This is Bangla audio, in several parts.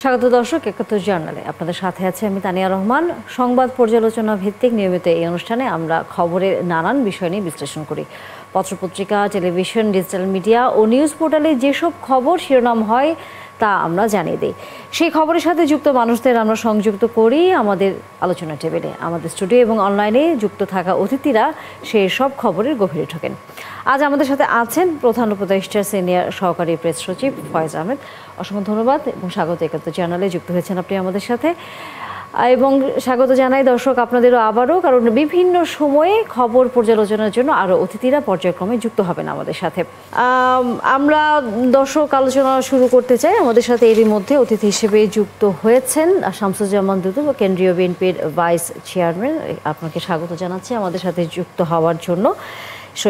স্বাগত দর্শক, ৭১ জার্নালে আপনাদের সাথে আছে আমি তানিয়া রহমান। সংবাদ পর্যালোচনা ভিত্তিক নিয়মিত এই অনুষ্ঠানে আমরা খবরের নানান বিষয় নিয়ে বিশ্লেষণ করি। পত্রপত্রিকা, টেলিভিশন, ডিজিটাল মিডিয়া ও নিউজ পোর্টালে যেসব খবর শিরোনাম হয় তা আমরা জানিয়ে দিই। সেই খবরের সাথে যুক্ত মানুষদের আমরা সংযুক্ত করি আমাদের আলোচনা টেবিলে। আমাদের স্টুডিও এবং অনলাইনে যুক্ত থাকা অতিথিরা সেই সব খবরের গভীরে ঢোকেন। আজ আমাদের সাথে আছেন প্রধান উপদেষ্টার সিনিয়র সহকারী প্রেস সচিব ফয়েজ আহমেদ। অসংখ্য ধন্যবাদ এবং স্বাগত ৭১ চ্যানেলে যুক্ত হয়েছেন আপনি আমাদের সাথে। এবং স্বাগত জানাই দর্শক আপনাদেরও আবারও, কারণ বিভিন্ন সময়ে খবর পর্যালোচনার জন্য আরও অতিথিরা পর্যায়ক্রমে যুক্ত হবেন আমাদের সাথে। আমরা দর্শক আলোচনা শুরু করতে চাই। আমাদের সাথে এরই মধ্যে অতিথি হিসেবে যুক্ত হয়েছেন শামসুজ্জামান দুদু, কেন্দ্রীয় বিএনপির ভাইস চেয়ারম্যান। আপনাকে স্বাগত জানাচ্ছি আমাদের সাথে যুক্ত হওয়ার জন্য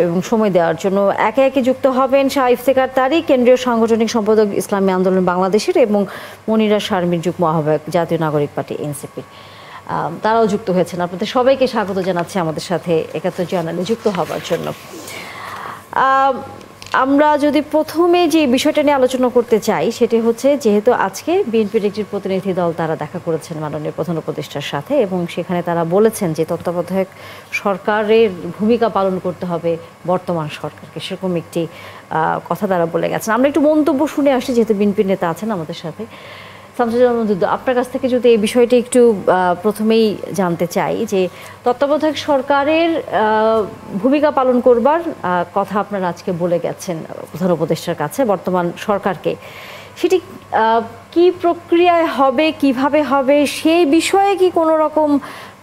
এবং সময় দেওয়ার জন্য। একে একে যুক্ত হবেন শাহ ইফতেখার তারিক, কেন্দ্রীয় সাংগঠনিক সম্পাদক ইসলামী আন্দোলন বাংলাদেশের, এবং মনিরা শারমিন, যুগ্ম আহ্বায়ক জাতীয় নাগরিক পার্টি এনসিপির। তারাও যুক্ত হয়েছেন। আপনাদের সবাইকে স্বাগত জানাচ্ছি আমাদের সাথে ৭১ জার্নালে যুক্ত হওয়ার জন্য। আমরা যদি প্রথমে যে বিষয়টা নিয়ে আলোচনা করতে চাই সেটি হচ্ছে, যেহেতু আজকে বিএনপির একটি প্রতিনিধি দল তারা দেখা করেছেন মাননীয় প্রধান উপদেষ্টার সাথে, এবং সেখানে তারা বলেছেন যে তত্ত্বাবধায়ক সরকারের ভূমিকা পালন করতে হবে বর্তমান সরকারকে, সেরকম একটি কথা তারা বলে গেছেন। আমরা একটু মন্তব্য শুনে আসি, যেহেতু বিএনপির নেতা আছেন আমাদের সাথে। শামসুজ্জামান দুদু, আপনার কাছ থেকে যদি এই বিষয়টি একটু প্রথমেই জানতে চাই, যে তত্ত্বাবধায়ক সরকারের ভূমিকা পালন করবার কথা আপনারা আজকে বলে গেছেন প্রধান উপদেষ্টার কাছে বর্তমান সরকারকে, সেটি কি প্রক্রিয়ায় হবে, কিভাবে হবে, সেই বিষয়ে কি কোনো রকম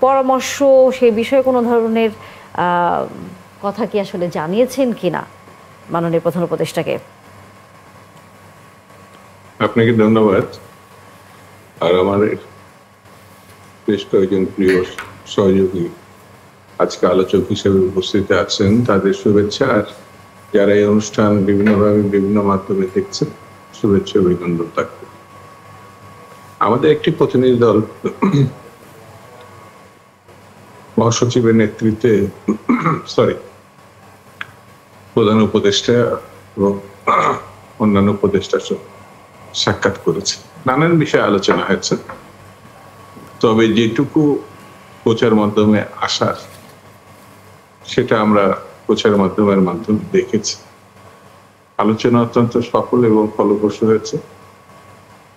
পরামর্শ, সেই বিষয়ে কোনো ধরনের কথা কি আসলে জানিয়েছেন কিনা মাননীয় প্রধান উপদেষ্টাকে? আপনাকে ধন্যবাদ। আর আমার বেশ কয়েকজন প্রিয় সহযোগী আজকে আলোচক হিসেবে উপস্থিত আছেন, তাদের শুভেচ্ছা। আর যারা এই অনুষ্ঠান বিভিন্নভাবে বিভিন্ন মাধ্যমে দেখছেন, শুভেচ্ছা অভিনন্দন থাকবে। আমাদের একটি প্রতিনিধি দল মহাসচিবের নেতৃত্বে প্রধান উপদেষ্টা এবং অন্যান্য উপদেষ্টার সাক্ষাৎ করেছে। নানান বিষয়ে আলোচনা হয়েছে, তবে যেটুকু প্রচার মাধ্যমে আসার সেটা আমরা প্রচার মাধ্যমে দেখেছি। আলোচনা অত্যন্ত সফল এবং ফলপ্রসূ হয়েছে।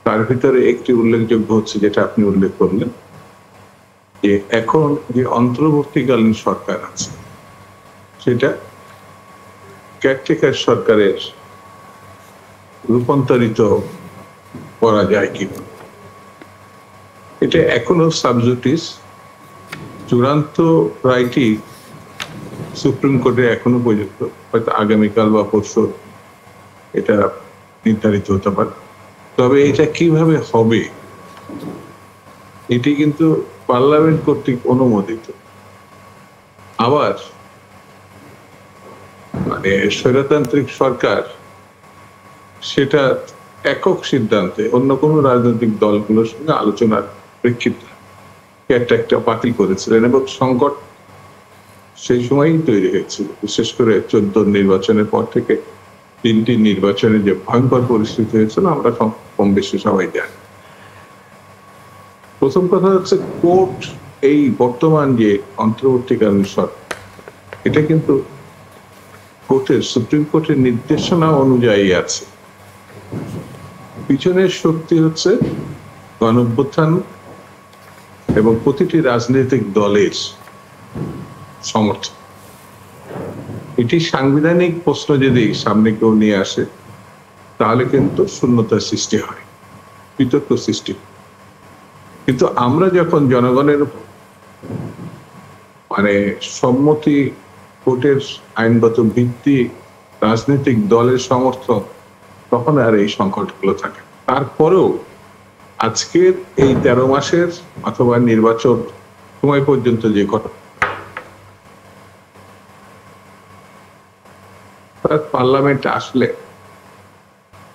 তার ভিতরে একটি উল্লেখযোগ্য হচ্ছে, যেটা আপনি উল্লেখ করলেন, যে এখন যে অন্তর্বর্তীকালীন সরকার আছে সেটা কেয়ারটেকার সরকারের রূপান্তরিত করা যায় কিনা, এটা এখনো সাবজুডিস। চূড়ান্ত রায়টি সুপ্রিম কোর্টে এখনো পর্যন্ত, হয়তো আগামীকাল বা পরশু এটা নির্ধারিত হতে পারে। তবে এটা কিভাবে হবে এটি কিন্তু পার্লামেন্ট কর্তৃক অনুমোদিত। আবার মানে স্বৈরতান্ত্রিক সরকার সেটা একক সিদ্ধান্তে অন্য কোনো রাজনৈতিক দলগুলোর সঙ্গে আলোচনার প্রেক্ষিতে একটা বাতিল করেছিলেন, এবং সংকট সেই সময়ই তৈরি হয়েছিল। বিশেষ করে 14 নির্বাচনের পর থেকে 3টি নির্বাচনে যে ভয়ঙ্কর পরিস্থিতি হয়েছিল আমরা কম বেশি সবাই জানি। প্রথম কথা হচ্ছে, কোর্ট এই বর্তমান যে অন্তর্বর্তীকালীন সরকার, এটা কিন্তু কোর্টের, সুপ্রিম কোর্টের নির্দেশনা অনুযায়ী আছে। পিছনের শক্তি হচ্ছে গণঅভ্যুত্থান এবং প্রতিটি রাজনৈতিক দলের সমর্থন। এটি সাংবিধানিক প্রশ্ন যদি সামনে কেউ নিয়ে আসে, তাহলে কিন্তু শূন্যতার সৃষ্টি হয়, বিতর্ক সৃষ্টি হয়। কিন্তু আমরা যখন জনগণের মানে সম্মতি, কোর্টের আইনগত ভিত্তি, রাজনৈতিক দলের সমর্থন, তখন আর এই সংকটগুলো থাকে। তারপরেও আজকের এই 13 মাসের অথবা নির্বাচন সময় পর্যন্ত যে ঘটনা, পার্লামেন্ট আসলে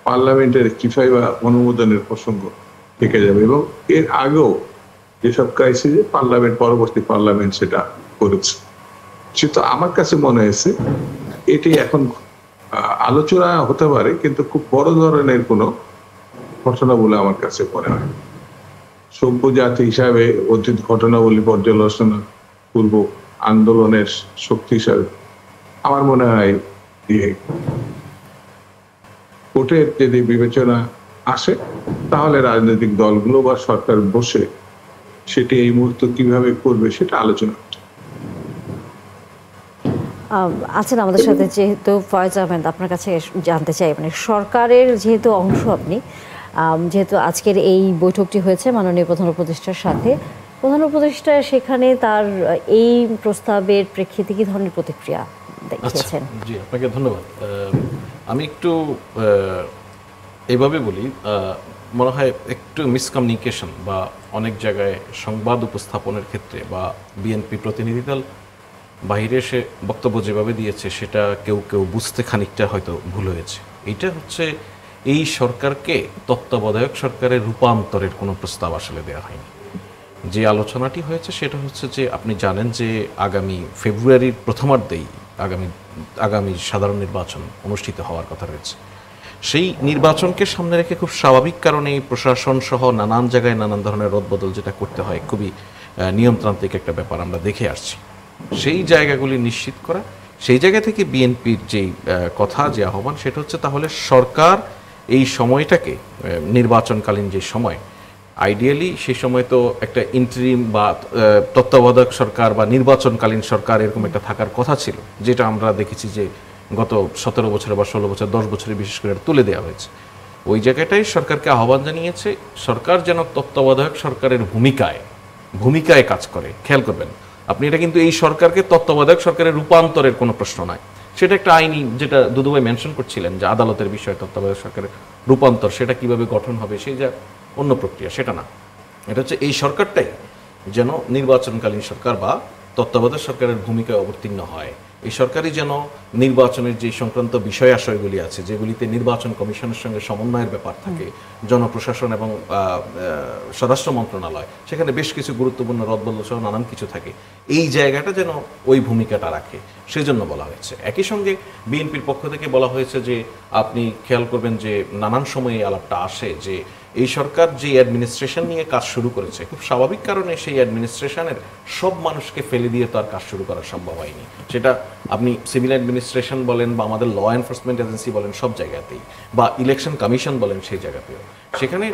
পার্লামেন্টের কিভাবে বা অনুমোদনের প্রসঙ্গ থেকে যাবে, এবং এর আগেও যেসব ক্রাইসিসে পার্লামেন্ট, পরবর্তী পার্লামেন্ট সেটা করেছে। সেটা আমার কাছে মনে হয়েছে এটি এখন আলোচনা হতে পারে, কিন্তু খুব বড় ধরনের কোনো ঘটনা বলে আমার কাছে মনে হয়। সভ্য জাতি হিসাবে অতীত ঘটনাবলী পর্যালোচনা পূর্বক আন্দোলনের শক্তি হিসাবে আমার মনে হয় যে কোর্টের যদি বিবেচনা আসে তাহলে রাজনৈতিক দলগুলো বা সরকার বসে সেটি এই মুহূর্তে কিভাবে করবে সেটা আলোচনা। আছেন আমাদের সাথে যেহেতু ফয়েজ আহমেদ, আপনার কাছে জানতে চাই, মানে সরকারের যেহেতু অংশ আপনি, যেহেতু আজকের এই বৈঠকটি হয়েছে মাননীয় প্রধান উপদেষ্টার সাথে, প্রধান উপদেষ্টা সেখানে তার এই প্রস্তাবের প্রেক্ষিতে কি ধরনের প্রতিক্রিয়া দেখিয়েছেন? জি, আপনাকে ধন্যবাদ। আমি একটু এভাবে বলি, মনে হয় একটু মিসকমিউনিকেশন বা অনেক জায়গায় সংবাদ উপস্থাপনের ক্ষেত্রে বা বিএনপি প্রতিনিধি দল বাহিরে এসে বক্তব্য যেভাবে দিয়েছে সেটা কেউ কেউ বুঝতে খানিকটা হয়তো ভুল হয়েছে। এইটা হচ্ছে এই সরকারকে তত্ত্বাবধায়ক সরকারের রূপান্তরের কোনো প্রস্তাব আসলে দেওয়া হয়নি। যে আলোচনাটি হয়েছে সেটা হচ্ছে যে আপনি জানেন যে আগামী ফেব্রুয়ারির প্রথমার্ধেই আগামী সাধারণ নির্বাচন অনুষ্ঠিত হওয়ার কথা রয়েছে। সেই নির্বাচনকে সামনে রেখে খুব স্বাভাবিক কারণে প্রশাসন সহ নানান জায়গায় নানান ধরনের রদবদল যেটা করতে হয়, খুবই নিয়মতান্ত্রিক একটা ব্যাপার আমরা দেখে আসছি। সেই জায়গাগুলি নিশ্চিত করা, সেই জায়গা থেকে বিএনপির যেই কথা, যে আহ্বান, সেটা হচ্ছে তাহলে সরকার এই সময়টাকে, নির্বাচনকালীন যে সময়, আইডিয়ালি সেই সময় তো একটা ইন্টারিম বা তত্ত্বাবধায়ক সরকার বা নির্বাচনকালীন সরকার এরকম একটা থাকার কথা ছিল, যেটা আমরা দেখেছি যে গত 17 বছরে বা 16 বছর 10 বছরে বিশেষ করে তুলে দেওয়া হয়েছে। ওই জায়গাটাই সরকারকে আহ্বান জানিয়েছে সরকার যেন তত্ত্বাবধায়ক সরকারের ভূমিকায় কাজ করে। খেয়াল করবেন আপনি, এটা কিন্তু এই সরকারকে তত্ত্বাবধায়ক সরকারের রূপান্তরের কোনো প্রশ্ন নয়। সেটা একটা আইনি, যেটা দুদুভাই মেনশন করছিলেন যে আদালতের বিষয় তত্ত্বাবধায়ক সরকারের রূপান্তর, সেটা কিভাবে গঠন হবে সেই যা অন্য প্রক্রিয়া, সেটা না। এটা হচ্ছে এই সরকারটাই যেন নির্বাচনকালীন সরকার বা তত্ত্বাবধায়ক সরকারের ভূমিকায় অবতীর্ণ হয়। এই সরকারই যেন নির্বাচনের যে সংক্রান্ত বিষয় আশয়গুলি আছে, যেগুলিতে নির্বাচন কমিশনের সঙ্গে সমন্বয়ের ব্যাপার থাকে, জনপ্রশাসন এবং স্বরাষ্ট্র মন্ত্রণালয়, সেখানে বেশ কিছু গুরুত্বপূর্ণ রদবদল সহ নানান কিছু থাকে, এই জায়গাটা যেন ওই ভূমিকাটা রাখে, সেজন্য বলা হয়েছে। একই সঙ্গে বিএনপির পক্ষ থেকে বলা হয়েছে যে আপনি খেয়াল করবেন যে নানান সময়ে এই আলাপটা আসে যে এই সরকার যে অ্যাডমিনিস্ট্রেশন নিয়ে কাজ শুরু করেছে, খুব স্বাভাবিক কারণে সেই অ্যাডমিনিস্ট্রেশনের সব মানুষকে ফেলে দিয়ে তো আর কাজ শুরু করা সম্ভব হয়নি। সেটা আপনি সিভিল অ্যাডমিনিস্ট্রেশন বলেন বা আমাদের ল এনফোর্সমেন্ট এজেন্সি বলেন, সব জায়গাতেই, বা ইলেকশন কমিশন বলেন, সেই জায়গাতেও। সেখানে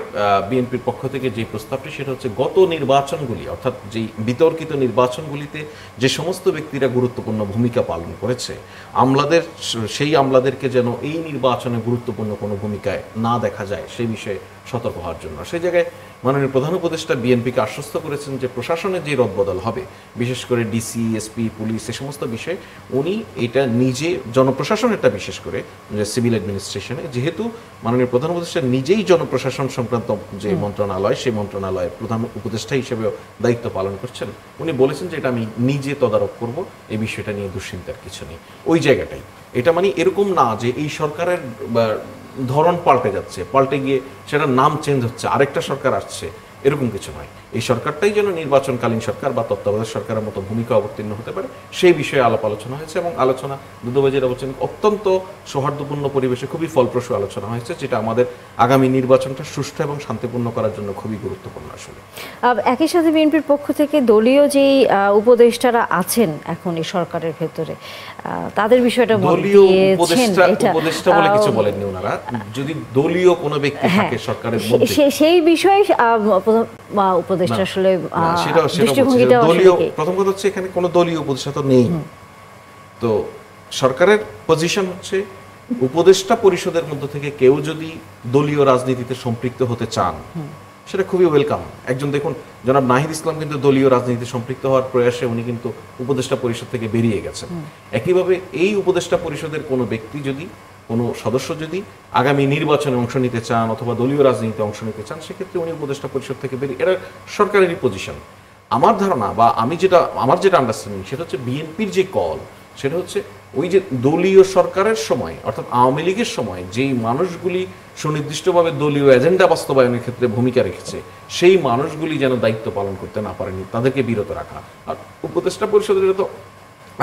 বিএনপির পক্ষ থেকে যে প্রস্তাবটি, সেটা হচ্ছে গত নির্বাচনগুলি, অর্থাৎ যেই বিতর্কিত নির্বাচনগুলিতে যে সমস্ত ব্যক্তিরা গুরুত্বপূর্ণ ভূমিকা পালন করেছে, সেই আমলাদেরকে যেন এই নির্বাচনে গুরুত্বপূর্ণ কোনো ভূমিকায় না দেখা যায় সেই বিষয়ে সতর্ক হওয়ার জন্য। সেই জায়গায় মাননীয় প্রধান উপদেষ্টা বিএনপিকে আশ্বস্ত করেছেন যে প্রশাসনের যে রদবদল হবে, বিশেষ করে ডিসি, এসপি, পুলিশ, এই সমস্ত বিষয়ে উনি এটা নিজে, জনপ্রশাসনেরটা বিশেষ করে যে সিভিল অ্যাডমিনিস্ট্রেশনে, যেহেতু মাননীয় প্রধান উপদেষ্টা নিজেই জনপ্রশাসন সংক্রান্ত যে মন্ত্রণালয়, সেই মন্ত্রণালয়ের প্রধান উপদেষ্টা হিসেবেও দায়িত্ব পালন করছেন, উনি বলেছেন যে এটা আমি নিজে তদারক করব, এই বিষয়টা নিয়ে দুশ্চিন্তার কিছু নেই। ওই জায়গাটাই, এটা মানে এরকম না যে এই সরকারের ধরন পাল্টে যাচ্ছে, পাল্টে গিয়ে সেটার নাম চেঞ্জ হচ্ছে, আরেকটা সরকার আসছে, এরকম কিছু নয়। এই সরকারটাই যেন নির্বাচনকালীন সরকার বা তত্ত্বাবধায়ক সরকারের মতো ভূমিকা অবতীর্ণ হতে পারে, সেই বিষয়ে আলাপ আলোচনা হয়েছে। এবং আলোচনা দুদুভাই যেটা বলছেন, অত্যন্ত সৌহার্দ্যপূর্ণ পরিবেশে খুবই ফলপ্রসূ আলোচনা হয়েছে, যেটা আমাদের আগামী নির্বাচনটা সুষ্ঠু এবং শান্তিপূর্ণ করার জন্য খুবই গুরুত্বপূর্ণ আসলে। একই সাথে বিএনপির পক্ষ থেকে দলীয় যেই উপদেষ্টারা আছেন এখন এই সরকারের ভেতরে, তাদের বিষয়টা দলীয় উপদেষ্টা বলে কিছু বলেননি ওনারা। যদি দলীয় কোনো ব্যক্তি থাকে সরকারের মধ্যে, সেই বিষয়ে উপদেষ্টা আসলে দৃষ্টিভঙ্গিটা, দলীয়, প্রথম কথা হচ্ছে এখানে কোনো দলীয় উপদেষ্টা তো নেই। তো সরকারের পজিশন হচ্ছে উপদেষ্টা পরিষদের মধ্যে থেকে কেউ যদি দলীয় রাজনীতিতে সম্পৃক্ত হতে চান, সেটা খুবই ওয়েলকাম। একজন দেখুন, জনাব নাহিদ ইসলাম কিন্তু দলীয় রাজনীতিতে সম্পৃক্ত হওয়ার প্রয়াসে উনি কিন্তু উপদেষ্টা পরিষদ থেকে বেরিয়ে গেছেন। একইভাবে এই উপদেষ্টা পরিষদের কোনো ব্যক্তি যদি, কোনো সদস্য যদি আগামী নির্বাচনে অংশ নিতে চান অথবা দলীয় রাজনীতিতে অংশ নিতে চান, সেক্ষেত্রে উনি উপদেষ্টা পরিষদ থেকে বেরিয়ে, এটা সরকারেরই পজিশন। আমার ধারণা বা আমার যেটা আন্ডারস্ট্যান্ডিং, সেটা হচ্ছে বিএনপির যে কল, সেটা হচ্ছে ওই যে দলীয় সরকারের সময়, অর্থাৎ আওয়ামী লীগের সময় যেই মানুষগুলি সুনির্দিষ্টভাবে দলীয় এজেন্ডা বাস্তবায়নের ক্ষেত্রে ভূমিকা রেখেছে, সেই মানুষগুলি যেন দায়িত্ব পালন করতে না পারেনি, তাদেরকে বিরত রাখা। আর উপদেষ্টা পরিষদের তো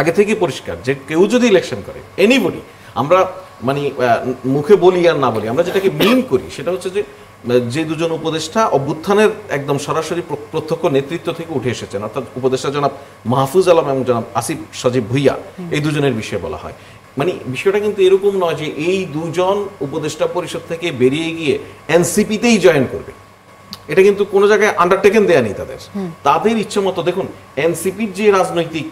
আগে থেকেই পরিষ্কার যে কেউ যদি ইলেকশন করে, এনিবডি, আমরা মানে মুখে বলি আর না বলি, আমরা যেটাকে মিন করি সেটা হচ্ছে যে যে দুজন উপদেষ্টা অভ্যুত্থানের একদম সরাসরি প্রত্যক্ষ নেতৃত্ব থেকে উঠে এসেছেন, অর্থাৎ উপদেষ্টা জনাব মাহফুজ আলম এবং জনাব আসিফ সজীব ভুইয়া, এই দুজনের বিষয়ে বলা হয়। মানে বিষয়টা কিন্তু এরকম নয় যে এই দুজন উপদেষ্টা পরিষদ থেকে বেরিয়ে গিয়ে এনসিপিতেই জয়েন করবে, এটা কিন্তু কোনো জায়গায় আন্ডারটেকেন দেয়া নেই তাদের। তাদের ইচ্ছে মতো, দেখুন এনসিপির যে রাজনৈতিক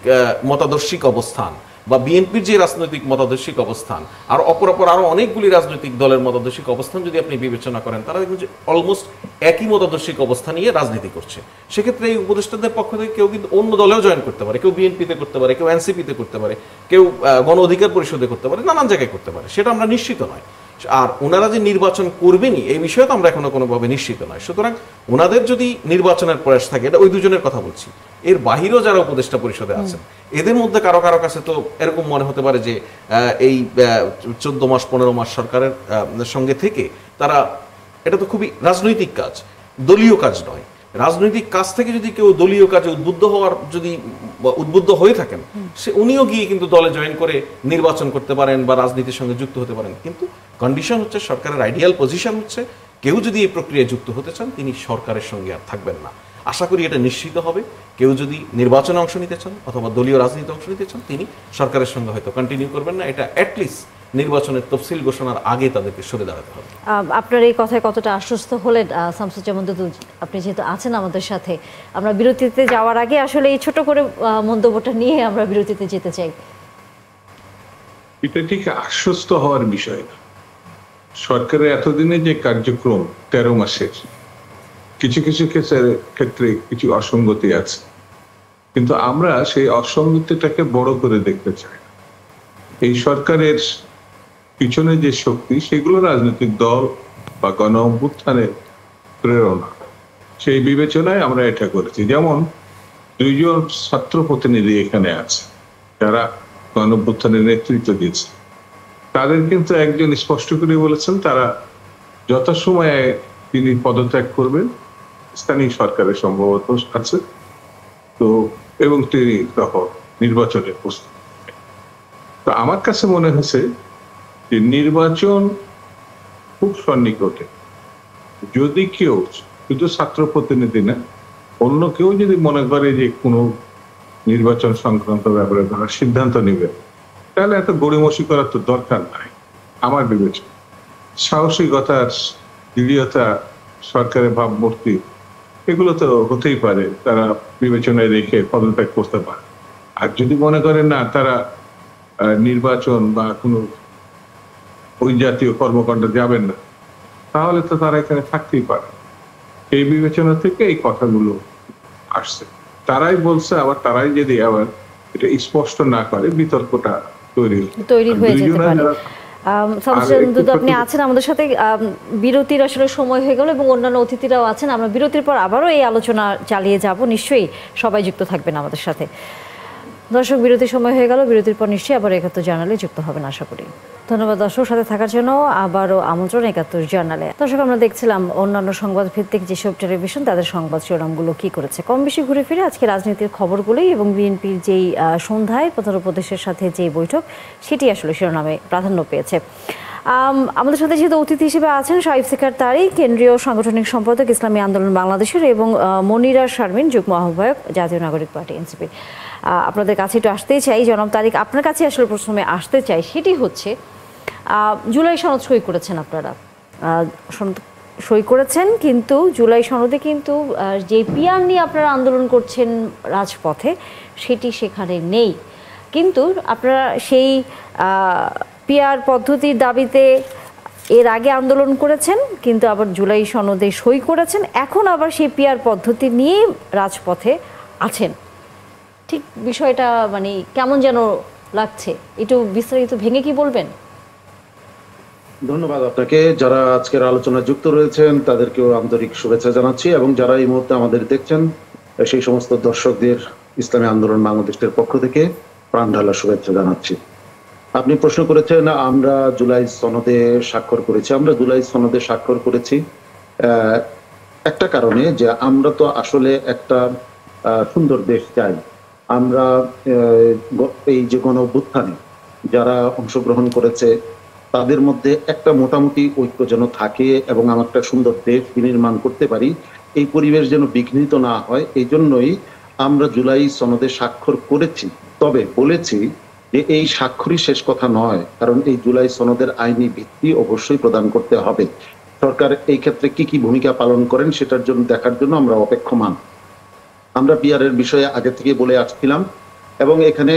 মতাদর্শিক অবস্থান বা বিএনপির যে রাজনৈতিক মতাদর্শিক অবস্থান আর অপরাপর আরো অনেকগুলি রাজনৈতিক দলের মতাদর্শিক অবস্থান যদি আপনি বিবেচনা করেন, তারা দেখবেন যে অলমোস্ট একই মতাদর্শিক অবস্থান নিয়ে রাজনীতি করছে। সেক্ষেত্রে এই উপদেষ্টাদের পক্ষ থেকে কেউ কিন্তু অন্য দলেও জয়েন করতে পারে, কেউ বিএনপিতে করতে পারে, কেউ এনসিপিতে করতে পারে, কেউ গণ অধিকার পরিষদে করতে পারে, নানান জায়গায় করতে পারে, সেটা আমরা নিশ্চিত নয়। আর ওনারা যে নির্বাচন করবেনই এই বিষয়ে তো আমরা এখনো কোনোভাবে নিশ্চিত নয়। সুতরাং ওনাদের যদি নির্বাচনের প্রয়াস থাকে, এটা ওই দুজনের কথা বলছি, এর বাহিরেও যারা উপদেষ্টা পরিষদে আছেন এদের মধ্যে কারো কারো কাছে তো এরকম মনে হতে পারে যে এই 14 মাস 15 মাস সরকারের সঙ্গে থেকে তারা, এটা তো খুবই রাজনৈতিক কাজ, দলীয় কাজ নয়। রাজনৈতিক কাজ থেকে যদি কেউ দলীয় কাজে উদ্বুদ্ধ হয়ে থাকেন, সে উনিও গিয়ে কিন্তু দলে জয়েন করে নির্বাচন করতে পারেন বা রাজনীতির সঙ্গে যুক্ত হতে পারেন। কিন্তু কন্ডিশন হচ্ছে, সরকারের আইডিয়াল পজিশন হচ্ছে, কেউ যদি এই প্রক্রিয়ায় যুক্ত হতে চান তিনি সরকারের সঙ্গে আর থাকবেন না। আশা করি এটা নিশ্চিত হবে। কেউ যদি নির্বাচনে অংশ নিতে চান অথবা দলীয় রাজনীতিতে অংশ নিতে চান, তিনি সরকারের সঙ্গে হয়তো কন্টিনিউ করবেন না। এটা অ্যাটলিস্ট নির্বাচনের তফসিল ঘোষণার আগে তাদেরকে সরে দাঁড়াতে হবে। আপনার এই কথায় কতটা আশ্বস্ত হলেন শামসুজ্জামান দুদু? আপনি যেহেতু আছেন আমাদের সাথে, আমরা বিরতিতে যাওয়ার আগে আসলে এই ছোট করে মন্তব্যটা নিয়ে আমরা বিরতিতে যেতে চাই। এটা ঠিক আশ্বস্ত হওয়ার বিষয় না। সরকারের এতদিনে যে কার্যক্রম 13 মাসের, কিছু কিছু ক্ষেত্রে কিছু অসঙ্গতি আছে, কিন্তু আমরা সেই অসঙ্গতিটাকে বড় করে দেখতে চাই না। এই সরকারের পিছনে যে শক্তি, সেগুলো রাজনৈতিক দল বা গণ অভ্যুত্থানের প্রেরণা, সেই বিবেচনায় আমরা এটা করেছি। যেমন 2 জন ছাত্র প্রতিনিধি এখানে আছে যারা গণ অভ্যুত্থানের নেতৃত্ব দিয়েছে, তাদের কিন্তু একজন স্পষ্ট করে বলেছেন তারা যথাসময়ে তিনি পদত্যাগ করবেন, স্থানীয় সরকারের সম্ভবত আছে তো, এবং তিনি তখন নির্বাচনের প্রস্তুত। তো আমার কাছে মনে হয়েছে যে নির্বাচন খুব সন্নিকটে। যদি কেউ, শুধু ছাত্র প্রতিনিধি না, অন্য কেউ যদি মনে করে যে কোনো নির্বাচন সংক্রান্ত ব্যাপারে তারা সিদ্ধান্ত নেবে, তাহলে এত গড়িমসি করার তো দরকার নাই। আমার বিবেচনা সাহসিকতার, দৃঢ়তা, সরকারের ভাবমূর্তি, এগুলো তো হতেই পারে, তারা বিবেচনায় রেখে পদত্যাগ করতে পারে। আর যদি মনে করেন না তারা নির্বাচন বা কোনো ওই জাতীয় কর্মকাণ্ডে যাবেন না, তাহলে তো তারা এখানে থাকতেই পারে। এই বিবেচনা থেকে এই কথাগুলো আসছে। তারাই বলছে, আবার তারাই যদি আবার এটা স্পষ্ট না করে, বিতর্কটা তৈরি হয়ে যেতে পারে। আপনি আছেন আমাদের সাথে, বিরতির আসলে সময় হয়ে গেল এবং অন্যান্য অতিথিরাও আছেন। আমরা বিরতির পর আবারও এই আলোচনা চালিয়ে যাব, নিশ্চয়ই সবাই যুক্ত থাকবেন আমাদের সাথে। দর্শক, বিরতির সময় হয়ে গেল, বিরতির পর নিশ্চয়ই আবার ৭১ জার্নালে যুক্ত হবেন আশা করি। ধন্যবাদ দর্শক, সাথে থাকার জন্য আবারও আমন্ত্রণ ৭১ জার্নালে। দর্শক, আমরা দেখছিলাম অন্যান্য সংবাদ ভিত্তিক যেসব টেলিভিশন তাদের সংবাদ শিরোনামগুলো কি করেছে। কম বেশি ঘুরে ফিরে আজকে রাজনীতির খবরগুলোই এবং বিএনপির যেই সন্ধ্যায় প্রধান উপদেশের সাথে যে বৈঠক, সেটি আসলে শিরোনামে প্রাধান্য পেয়েছে। আমাদের সাথে যেহেতু অতিথি হিসেবে আছেন শাইফ সিকার তারিক, কেন্দ্রীয় সাংগঠনিক সম্পাদক ইসলামী আন্দোলন বাংলাদেশের, এবং মনিরা শারমিন, যুগ্ম আহ্বায়ক জাতীয় নাগরিক পার্টি এনসিপি। আপনাদের কাছে একটু আসতেই চাই জনাব তারিক, আপনার কাছে আসলে প্রথমে আসতে চাই, সেটি হচ্ছে জুলাই সনদ সই করেছেন আপনারা, সই করেছেন, কিন্তু জুলাই সনদে কিন্তু যে পিয়ার নিয়ে আপনারা আন্দোলন করছেন রাজপথে, সেটি সেখানে নেই। কিন্তু আপনারা সেই পিয়ার পদ্ধতির দাবিতে এর আগে আন্দোলন করেছেন, কিন্তু আবার জুলাই সনদে সই করেছেন, এখন আবার সেই পিয়ার পদ্ধতি নিয়ে রাজপথে আছেন। ঠিক বিষয়টা মানে কেমন যেন লাগছে, একটু বিস্তারিত ভেঙে কি বলবেন? ধন্যবাদ আপনাকে। যারা আজকের আলোচনায় যুক্ত রয়েছেন তাদেরকেও আন্তরিক শুভেচ্ছা জানাচ্ছি, এবং যারা এই মুহূর্তে আমাদের দেখছেন সেই সমস্ত দর্শকদের ইসলামী আন্দোলন বাংলাদেশের পক্ষ থেকে প্রাণ ঢালা শুভেচ্ছা জানাচ্ছি। আপনি প্রশ্ন করেছেন আমরা জুলাই সনদে স্বাক্ষর করেছি। আমরা জুলাই সনদে স্বাক্ষর করেছি একটা কারণে, যে আমরা তো আসলে একটা সুন্দর দেশ চাই। আমরা এই যে গণ অভ্যুত্থানে যারা অংশগ্রহণ করেছে তাদের মধ্যে একটা মোটামুটি ঐক্য যেন থাকে এবং আমরা একটা সুন্দর দেশ বিনির্মাণ করতে পারি, এই পরিবেশ যেন বিঘ্নিত না হয়, এই জন্যই আমরা জুলাই সনদে স্বাক্ষর করেছি। তবে বলেছি যে এই স্বাক্ষরই শেষ কথা নয়, কারণ এই জুলাই সনদের আইনি ভিত্তি অবশ্যই প্রদান করতে হবে। সরকার এই ক্ষেত্রে কি কি ভূমিকা পালন করেন সেটার জন্য দেখার জন্য আমরা অপেক্ষমান। আমরা পিআরের বিষয়ে আগে থেকে বলে আসছিলাম এবং এখানে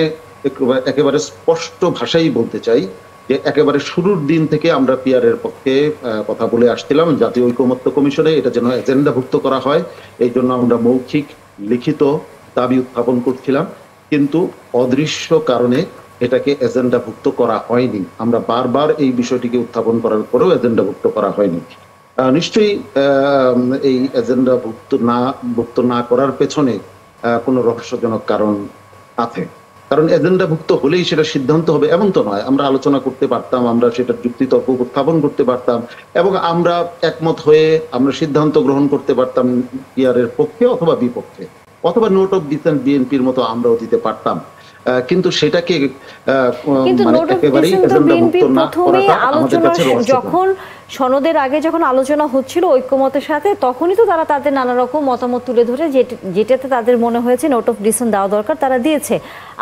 একেবারে স্পষ্ট ভাষাই বলতে চাই যে একেবারে শুরুর দিন থেকে আমরা পিআরের পক্ষে কথা বলে আসছিলাম। জাতীয় ঐকমত্য কমিশনে এটা যেন এজেন্ডাভুক্ত করা হয়, এই জন্য আমরা মৌখিক লিখিত দাবি উত্থাপন করছিলাম, কিন্তু অদৃশ্য কারণে এটাকে এজেন্ডাভুক্ত করা হয়নি। আমরা বারবার এই বিষয়টিকে উত্থাপন করার পরেও এজেন্ডাভুক্ত করা হয়নি। নিশ্চয়ই এই এজেন্ডাভুক্ত না করার পেছনে কোনো রহস্যজনক কারণ আছে। কারণ এজেন্ডাভুক্ত হলেই সেটা সিদ্ধান্ত হবে এমন তো নয়। আমরা আলোচনা করতে পারতাম, আমরা সেটা যুক্তিতর্ক উপস্থাপন করতে পারতাম এবং আমরা একমত হয়ে আমরা সিদ্ধান্ত গ্রহণ করতে পারতাম পিআরের পক্ষে অথবা বিপক্ষে, অথবা নোট অফ ডিসেন্ট বিএনপির মতো আমরাও দিতে পারতাম। কিন্তু সেটাকে একেবারেই যখন সনদের আগে যখন আলোচনা হচ্ছিল ঐক্যমতের সাথে, তখনই তো তারা তাদের নানা রকম মতামত তুলে ধরে যেটাতে তাদের মনে হয়েছে নোট অফ ডিসেন্ট দেওয়া দরকার তারা দিয়েছে।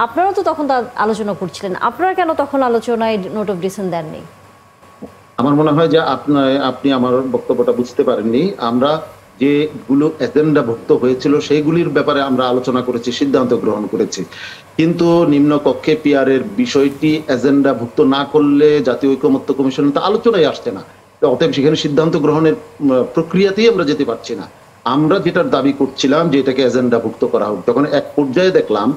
আপনারা তো তখন আলোচনা করছিলেন, আপনারা কেন তখন আলোচনায় নোট অফ ডিসেন্ট দেননি? আমার মনে হয় যে আপনি আমার বক্তব্যটা বুঝতে পারেননি। আমরা যেগুলো এজেন্ডাভুক্ত হয়েছিল সেইগুলির ব্যাপারে আমরা আলোচনা করেছি, সিদ্ধান্ত গ্রহণ করেছি, কিন্তু নিম্নকক্ষে পিআরের বিষয়টি এজেন্ডাভুক্ত না করলে জাতীয় ঐকমত্য কমিশন তো আলোচনায় আসছে না, অতএব সেখানে সিদ্ধান্ত গ্রহণের প্রক্রিয়াতেই আমরা যেতে পারছি না। আমরা যেটার দাবি করছিলাম যে এটাকে এজেন্ডাভুক্ত করা হোক, যখন এক পর্যায়ে দেখলাম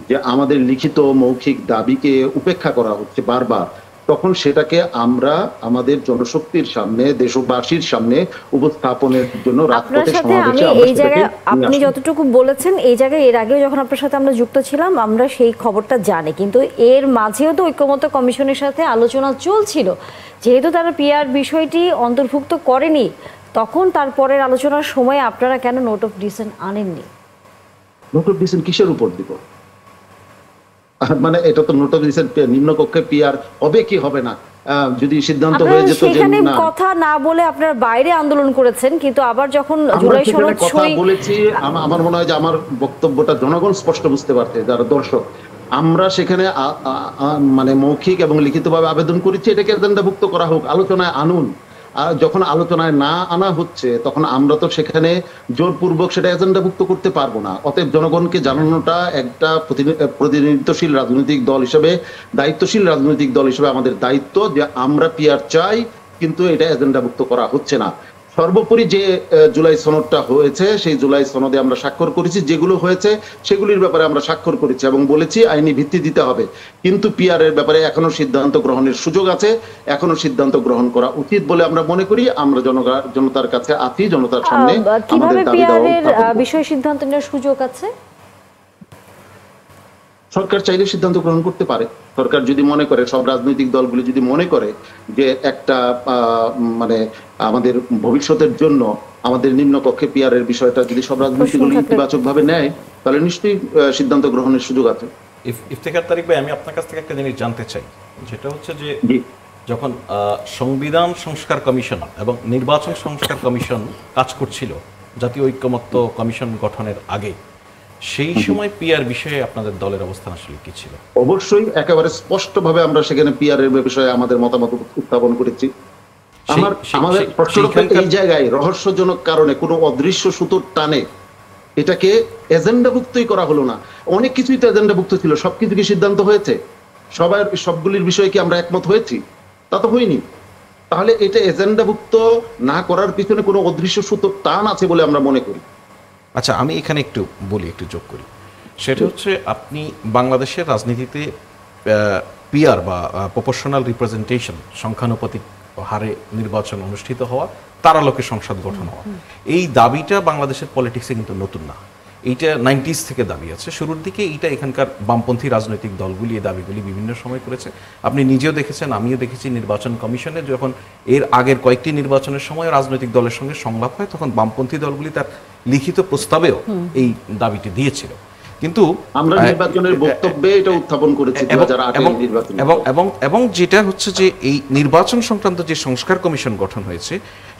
যে আমাদের লিখিত মৌখিক দাবিকে উপেক্ষা করা হচ্ছে বারবার, তখন সেটাকে আমরা আমাদের জনশক্তির সামনে, দেশবাসীর সামনে উপস্থাপনের জন্য রাজপথে সমাবেশে আপনি যতটুকু বলেছেন এই জায়গায় এর আগেও যখন আপনার সাথে আমরা যুক্ত ছিলাম আমরা সেই খবরটা জানি, কিন্তু এর মাঝেও তো ঐক্যমত্য কমিশনের সাথে আলোচনা চলছিল। যেহেতু তারা পিআর বিষয়টি অন্তর্ভুক্ত করেনি, তখন তারপরের আলোচনার সময় আপনারা কেন নোট অফ ডিসেন্ট আনেননি? নোট অফ ডিসেন্ট কিসের উপর দিব? মানে এটা তো নোট অফ ডিসেন্ট নিম্নকক্ষে পিআর হবে কি হবে না যদি সিদ্ধান্ত হয়ে যেত যে না, কথা না বলে আপনারা বাইরে আন্দোলন করেছেন, কিন্তু আবার যখন জুলাই সনদ কথা বলেছি, আমার মনে হয় যে আমার বক্তব্যটা জনগণ স্পষ্ট বুঝতে পারছে, যারা দর্শক। আমরা সেখানে মানে মৌখিক এবং লিখিতভাবে আবেদন করেছি এটাকে এজেন্ডাভুক্ত করা হোক, আলোচনায় আনুন। আর যখন আলোচনায় না আনা হচ্ছে তখন আমরা তো সেখানে জোরপূর্বক সেটা এজেন্ডাভুক্ত করতে পারবো না। অতএব জনগণকে জানানোটা একটা প্রতিনিধিত্বশীল রাজনৈতিক দল হিসেবে, দায়িত্বশীল রাজনৈতিক দল হিসেবে আমাদের দায়িত্ব যে আমরা পিআর চাই, কিন্তু এটা এজেন্ডাভুক্ত করা হচ্ছে না। সর্বোপরি যে জুলাই সনদটা হয়েছে সেই জুলাই সনদে আমরা স্বাক্ষর করেছি, যেগুলো হয়েছে সেগুলির ব্যাপারে আমরা স্বাক্ষর করেছি এবং বলেছি আইনি ভিত্তি দিতে হবে, কিন্তু পিআর এর ব্যাপারে এখনো সিদ্ধান্ত গ্রহণের সুযোগ আছে, এখনো সিদ্ধান্ত গ্রহণ করা উচিত বলে আমরা মনে করি। আমরা জনতার কাছে আছি, জনতার সামনে কিভাবে পিআর এর বিষয়ে সিদ্ধান্ত নেওয়ার সুযোগ আছে? সরকার চাইলে সিদ্ধান্ত গ্রহণ করতে পারে। সরকার যদি মনে করে, সব রাজনৈতিক দলগুলি যদি মনে করে যে একটা মানে আমাদের ভবিষ্যতের জন্য আমাদের নিম্নকক্ষে পিআর এর বিষয়টা যদি সব রাজনৈতিক দল ইতিবাচক ভাবে নেয়, তাহলে নিশ্চয়ই সিদ্ধান্ত গ্রহণের সুযোগ আছে। ইফতেখার তারিক ভাই, আমি আপনার কাছ থেকে একটা জিনিস জানতে চাই, যেটা হচ্ছে যে যখন সংবিধান সংস্কার কমিশন এবং নির্বাচন সংস্কার কমিশন কাজ করছিল জাতীয় ঐকমত্য কমিশন গঠনের আগে, সেই সময় পিআর বিষয়ে আপনাদের দলের অবস্থান আসলে কি ছিল? অবশ্যই একেবারে স্পষ্টভাবে আমরা সেখানে পিআর এর বিষয়ে আমাদের মতামত উত্থাপন করেছি। আমাদের প্রশ্নটা এই জায়গায় রহস্যজনক কারণে কোনো অদৃশ্য সুতোর টানে এটাকে এজেন্ডাভুক্তই করা হলো না। অনেক কিছুই তো এজেন্ডাভুক্ত ছিল, সবকিছু কি সিদ্ধান্ত হয়েছে? সবগুলির বিষয়ে কি আমরা একমত হয়েছি? তা তো হয়নি। তাহলে এটা এজেন্ডাভুক্ত না করার পিছনে কোনো অদৃশ্য সুতোর টান আছে বলে আমরা মনে করি। আচ্ছা, আমি এখানে একটু বলি, একটু যোগ করি। সেটা হচ্ছে আপনি বাংলাদেশের রাজনীতিতে পিআর বা প্রপোর্শনাল রিপ্রেজেন্টেশন, সংখ্যানুপাতিক হারে নির্বাচন অনুষ্ঠিত হওয়া, তার আলোকে সংসদ গঠন হওয়া, এই দাবিটা বাংলাদেশের পলিটিক্সে কিন্তু নতুন না। এইটা 90s থেকে দাবি আছে। শুরুর দিকে এইটা এখানকার বামপন্থী রাজনৈতিক দলগুলি এই দাবিগুলি বিভিন্ন সময় করেছে। আপনি নিজেও দেখেছেন, আমিও দেখেছি, নির্বাচন কমিশনে যখন এর আগের কয়েকটি নির্বাচনের সময় রাজনৈতিক দলের সঙ্গে সংলাপ হয়, তখন বামপন্থী দলগুলি তার লিখিত প্রস্তাবেও এই দাবিটি দিয়েছিল। কিন্তু আমরা নির্বাচনের বক্তব্যে এটা উত্থাপন করেছি 2008 নির্বাচন এবং যেটা হচ্ছে যে এই নির্বাচন সংক্রান্ত যে সংস্কার কমিশন গঠন হয়েছে,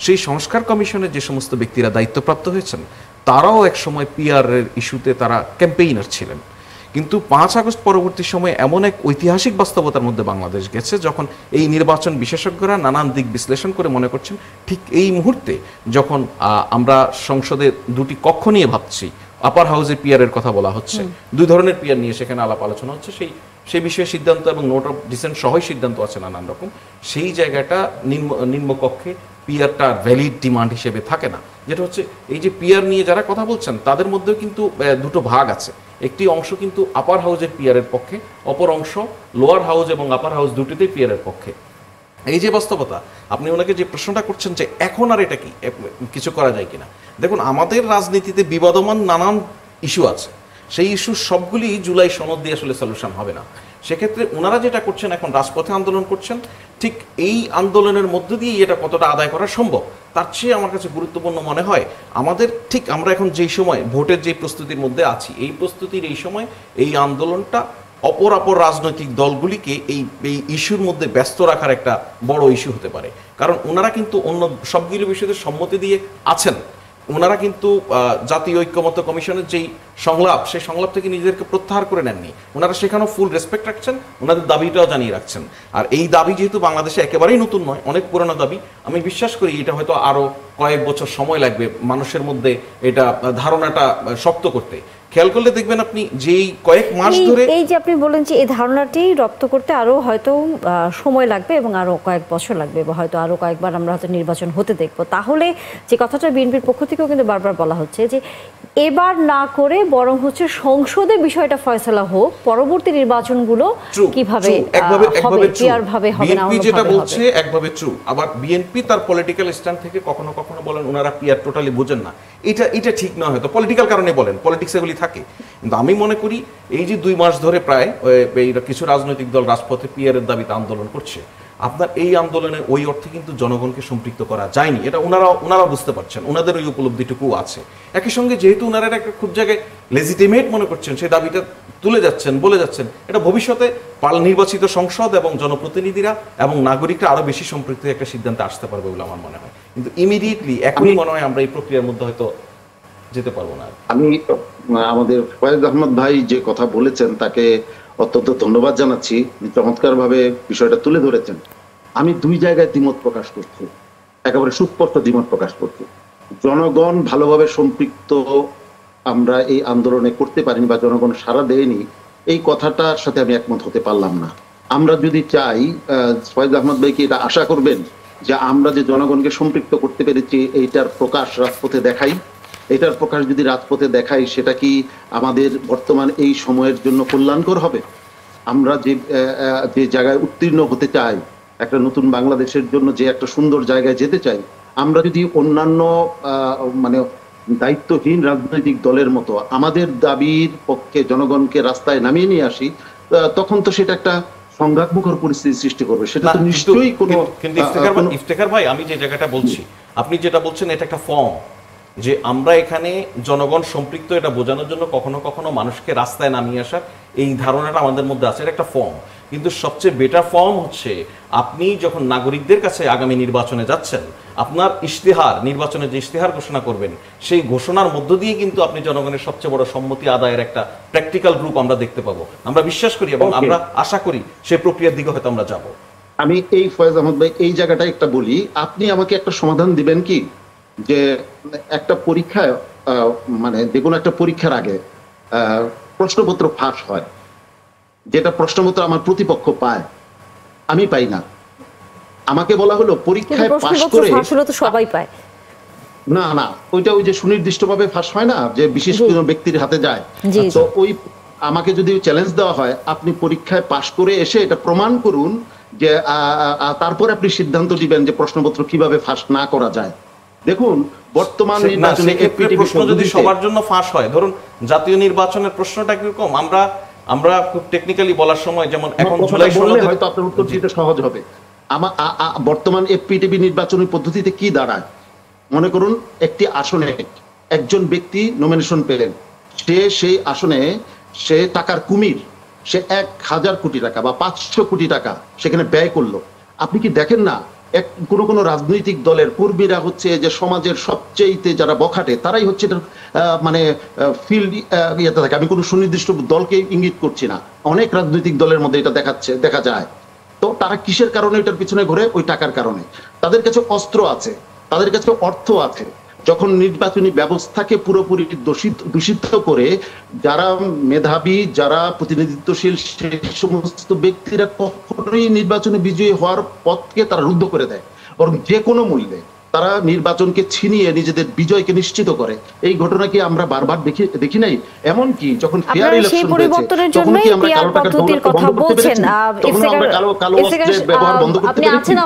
সেই সংস্কার কমিশনে যে সমস্ত ব্যক্তিরা দায়িত্বপ্রাপ্ত হয়েছেন তারাও এক সময় পিআর এর ইস্যুতে তারা ক্যাম্পেইনার ছিলেন। কিন্তু 5 আগস্ট পরবর্তী সময়ে এমন এক ঐতিহাসিক বাস্তবতার মধ্যে বাংলাদেশ গেছে, যখন এই নির্বাচন বিশেষজ্ঞরা নানান দিক বিশ্লেষণ করে মনে করছেন ঠিক এই মুহূর্তে যখন আমরা সংসদে দুটি কক্ষ নিয়ে ভাবছি, আপার হাউসে পিআর এর কথা বলা হচ্ছে, দুই ধরনের পিআর নিয়ে সেখানে আলাপ আলোচনা হচ্ছে, সেই বিষয়ে সিদ্ধান্ত এবং নোট অফ ডিসেন্ট সহই সিদ্ধান্ত আছে নানান রকম, সেই জায়গাটা নিম্নকক্ষে পিআরটা ভ্যালিড ডিমান্ড হিসেবে থাকে না। যেটা হচ্ছে এই যে পিআর নিয়ে যারা কথা বলছেন তাদের মধ্যেও কিন্তু দুটো ভাগ আছে। একটি অংশ কিন্তু আপার হাউসের পিআর এর পক্ষে, অপর অংশ লোয়ার হাউস এবং আপার হাউস দুটিতেই পিআর এর পক্ষে। এই যে বাস্তবতা, আপনি ওনাকে যে প্রশ্নটা করছেন যে এখন আর এটা কি কিছু করা যায় কিনা, দেখুন আমাদের রাজনীতিতে বিবাদমান নানান ইস্যু আছে, সেই ইস্যু সবগুলি জুলাই সনদ দিয়ে আসলে সলিউশন হবে না। সেক্ষেত্রে ওনারা যেটা করছেন এখন রাজপথে আন্দোলন করছেন, ঠিক এই আন্দোলনের মধ্য দিয়ে এটা কতটা আদায় করা সম্ভব তার চেয়ে আমার কাছে গুরুত্বপূর্ণ মনে হয় আমাদের ঠিক আমরা এখন যেই সময় ভোটের যে প্রস্তুতির মধ্যে আছি, এই প্রস্তুতির এই সময় এই আন্দোলনটা অপর রাজনৈতিক দলগুলিকে এই ইস্যুর মধ্যে ব্যস্ত রাখার একটা বড় ইস্যু হতে পারে। কারণ ওনারা কিন্তু অন্য সবগুলো বিষয়তে সম্মতি দিয়ে আছেন, ওনারা কিন্তু জাতীয় ঐক্যমত্য কমিশনের যেই সংলাপ, সেই সংলাপ থেকে নিজেদেরকে প্রত্যাহার করে নেননি, ওনারা সেখানেও ফুল রেসপেক্ট রাখছেন, ওনাদের দাবিটাও জানিয়ে রাখছেন। আর এই দাবি যেহেতু বাংলাদেশে একেবারেই নতুন নয়, অনেক পুরনো দাবি, আমি বিশ্বাস করি এটা হয়তো আরো কয়েক বছর সময় লাগবে মানুষের মধ্যে এটা ধারণাটা শক্ত করতে। খেয়াল করলে দেখবেন আপনি যেই কয়েক মাস ধরে এই যে আপনি বলেন যে এই ধারণাটি রপ্ত করতে আরো হয়তো সময় লাগবে এবং আরো কয়েক বছর লাগবে বা হয়তো আরো কয়েকবার আমরা হয়তো নির্বাচন হতে দেখব, তাহলে যে কথাটা বিএনপির পক্ষ থেকেও কিন্তু বারবার বলা হচ্ছে যে এবার না করে বরং হচ্ছে সংসদে বিষয়টা ফয়সালা হোক, পরবর্তী নির্বাচনগুলো কিভাবে হবে পিআর ভাবে হবে না, বিএনপি যেটা বলছে একভাবে ট্রু, আবার বিএনপি তার পলিটিক্যাল স্ট্যান্ড থেকে কখনো কখনো বলেন ওনারা পিআর টোটালি বোঝেন না, এটা ঠিক নয়, হয়তো পলিটিক্যাল কারণে বলেন, পলিটিক্স এগুলি থাকে। কিন্তু আমি মনে করি এই যে 2 মাস ধরে প্রায় কিছু রাজনৈতিক দল রাজপথে পিআর এর দাবিতে আন্দোলন করছে, আপনার এই আন্দোলনে ওই অর্থে কিন্তু জনগণকে সম্পৃক্ত করা যায়নি, এটা ওনারা বুঝতে পারছেন, ওনাদের ওই উপলব্ধিটুকু আছে। একই সঙ্গে যেহেতু ওনারা একটা খুব জায়গায় লেজিটিমেট মনে করছেন, সেই দাবিটা তুলে যাচ্ছেন, বলে যাচ্ছেন, এটা ভবিষ্যতে নির্বাচিত সংসদ এবং জনপ্রতিনিধিরা এবং নাগরিকরা আরো বেশি সম্পৃক্ত একটা সিদ্ধান্তে আসতে পারবে বলে আমার মনে হয়। কিন্তু ইমিডিয়েটলি এখনই মনে হয় আমরা এই প্রক্রিয়ার মধ্যে হয়তো যেতে পারবো না। আমি আমাদের ফয়েজ আহমদ ভাই যে কথা বলেছেন তাকে অত্যন্ত ধন্যবাদ জানাচ্ছি, চমৎকার ভাবে বিষয়টা তুলে ধরেছেন। আমি 2 জায়গায় দ্বিমত প্রকাশ করছি, একেবারে সুস্পষ্ট দ্বিমত প্রকাশ করছি। জনগণ ভালোভাবে সম্পৃক্ত আমরা এই আন্দোলনে করতে পারিনি বা জনগণ সাড়া দেয়নি, এই কথাটার সাথে আমি একমত হতে পারলাম না। আমরা যদি চাই, ফয়েজ আহমদ ভাই কি এটা আশা করবেন যে আমরা যে জনগণকে সম্পৃক্ত করতে পেরেছি এইটার প্রকাশ রাজপথে দেখাই? এটার প্রকাশ যদি রাজপথে দেখাই সেটা কি আমাদের বর্তমান এই সময়ের জন্য কল্যাণকর হবে? আমরা যে জায়গায় উত্তীর্ণ হতে চাই, একটা নতুন বাংলাদেশের জন্য যে একটা সুন্দর জায়গায় যেতে চাই, আমরা যদি অন্যান্য মানে দায়িত্বহীন রাজনৈতিক দলের মতো আমাদের দাবির পক্ষে জনগণকে রাস্তায় নামিয়ে নিয়ে আসি, তখন তো সেটা একটা সংঘাতমুখর পরিস্থিতি সৃষ্টি করবে। সেটা তো নিশ্চয়ই কোনো ইফতেখার ভাই, আমি যে জায়গাটা বলছি, আপনি যেটা বলছেন এটা একটা ফর্ম, যে আমরা এখানে জনগণ সম্পৃক্ত এটা বোঝানোর জন্য কখনো কখনো মানুষকে রাস্তায় নামিয়ে আসার এই ধারণাটা আমাদের মধ্যে আছে, এটা একটা ফর্ম। কিন্তু সবচেয়ে বেটার ফর্ম হচ্ছে আপনি যখন নাগরিকদের কাছে আগামী নির্বাচনে যাচ্ছেন, আপনার ইশতেহার, নির্বাচনে যে ইশতেহার ঘোষণা করবেন, সেই ঘোষণার মধ্য দিয়ে কিন্তু আপনি জনগণের সবচেয়ে বড় সম্মতি আদায়ের একটা প্র্যাকটিক্যাল গ্রুপ আমরা দেখতে পাবো, আমরা বিশ্বাস করি এবং আমরা আশা করি সেই প্রক্রিয়ার দিকে হয়তো আমরা যাব। আমি এই ফয়েজ আহমদ ভাই এই জায়গাটা একটা বলি, আপনি আমাকে একটা সমাধান দিবেন কি, যে একটা পরীক্ষায় মানে দেখুন একটা পরীক্ষার আগে প্রশ্নপত্র ফাঁস হয়, যেটা প্রশ্নপত্র আমার প্রতিপক্ষ পায়, আমি পাই না। আমাকে বলা হলো পরীক্ষায় পাশ করে সবাই পায় না, না ওইটা ওই যে সুনির্দিষ্টভাবে ফাঁস হয় না, যে বিশেষ কোনো ব্যক্তির হাতে যায়, তো ওই আমাকে যদি চ্যালেঞ্জ দেওয়া হয় আপনি পরীক্ষায় পাশ করে এসে এটা প্রমাণ করুন, যে তারপর আপনি সিদ্ধান্ত দিবেন যে প্রশ্নপত্র কিভাবে ফাঁস না করা যায়। দেখুন বর্তমান নির্বাচনে প্রশ্ন যদি সবার জন্য ফাঁস হয়, ধরুন জাতীয় নির্বাচনের প্রশ্নটা কিরকম, আমরা খুব টেকনিক্যালি বলার সময় যেমন এখন জুলাই সনদে হয়তো আপনার উত্তর দিতে সহজ হবে। বর্তমান এফপিটিভি নির্বাচনী পদ্ধতিতে কি দাঁড়ায়, মনে করুন একটি আসনে একজন ব্যক্তি নমিনেশন পেলেন, সে সেই আসনে সে টাকার কুমির, সে 1,000 কোটি টাকা বা 500 কোটি টাকা সেখানে ব্যয় করলো। আপনি কি দেখেন না কোনো রাজনৈতিক দলের কর্মীরা হচ্ছে যে সমাজের সবচেয়ে যারা বখাটে তারাই হচ্ছে মানে ফিল্ড ইয়েতে থাকে। আমি কোনো সুনির্দিষ্ট দলকে ইঙ্গিত করছি না, অনেক রাজনৈতিক দলের মধ্যে এটা দেখা যায়। তো তারা কিসের কারণে এটার পিছনে ঘুরে? ওই টাকার কারণে। তাদের কাছে অস্ত্র আছে, তাদের কাছে অর্থ আছে। যখন নির্বাচনী ব্যবস্থাকে পুরোপুরি দূষিত করে যারা মেধাবী, যারা প্রতিনিধিত্বশীল সেই সমস্ত ব্যক্তিরা কখনোই নির্বাচনে বিজয়ী হওয়ার পথকে তারা রুদ্ধ করে দেয়, বরং যে কোনো মূল্যে তারা নির্বাচনকে ছিনিয়ে নিজেদের বিজয়কে নিশ্চিত করে। এই ঘটনা কি আমরা বারবার দেখি নাই? এমনকি যখন ফেয়ার ইলেকশন হয়েছে তখন কি আমরা কালো টাকার দৌলতকে বন্ধ করতে পেরেছি? তখন আমরা কালো অস্ত্রের ব্যবহার বন্ধ করতে পেরেছি? আপনি আছেন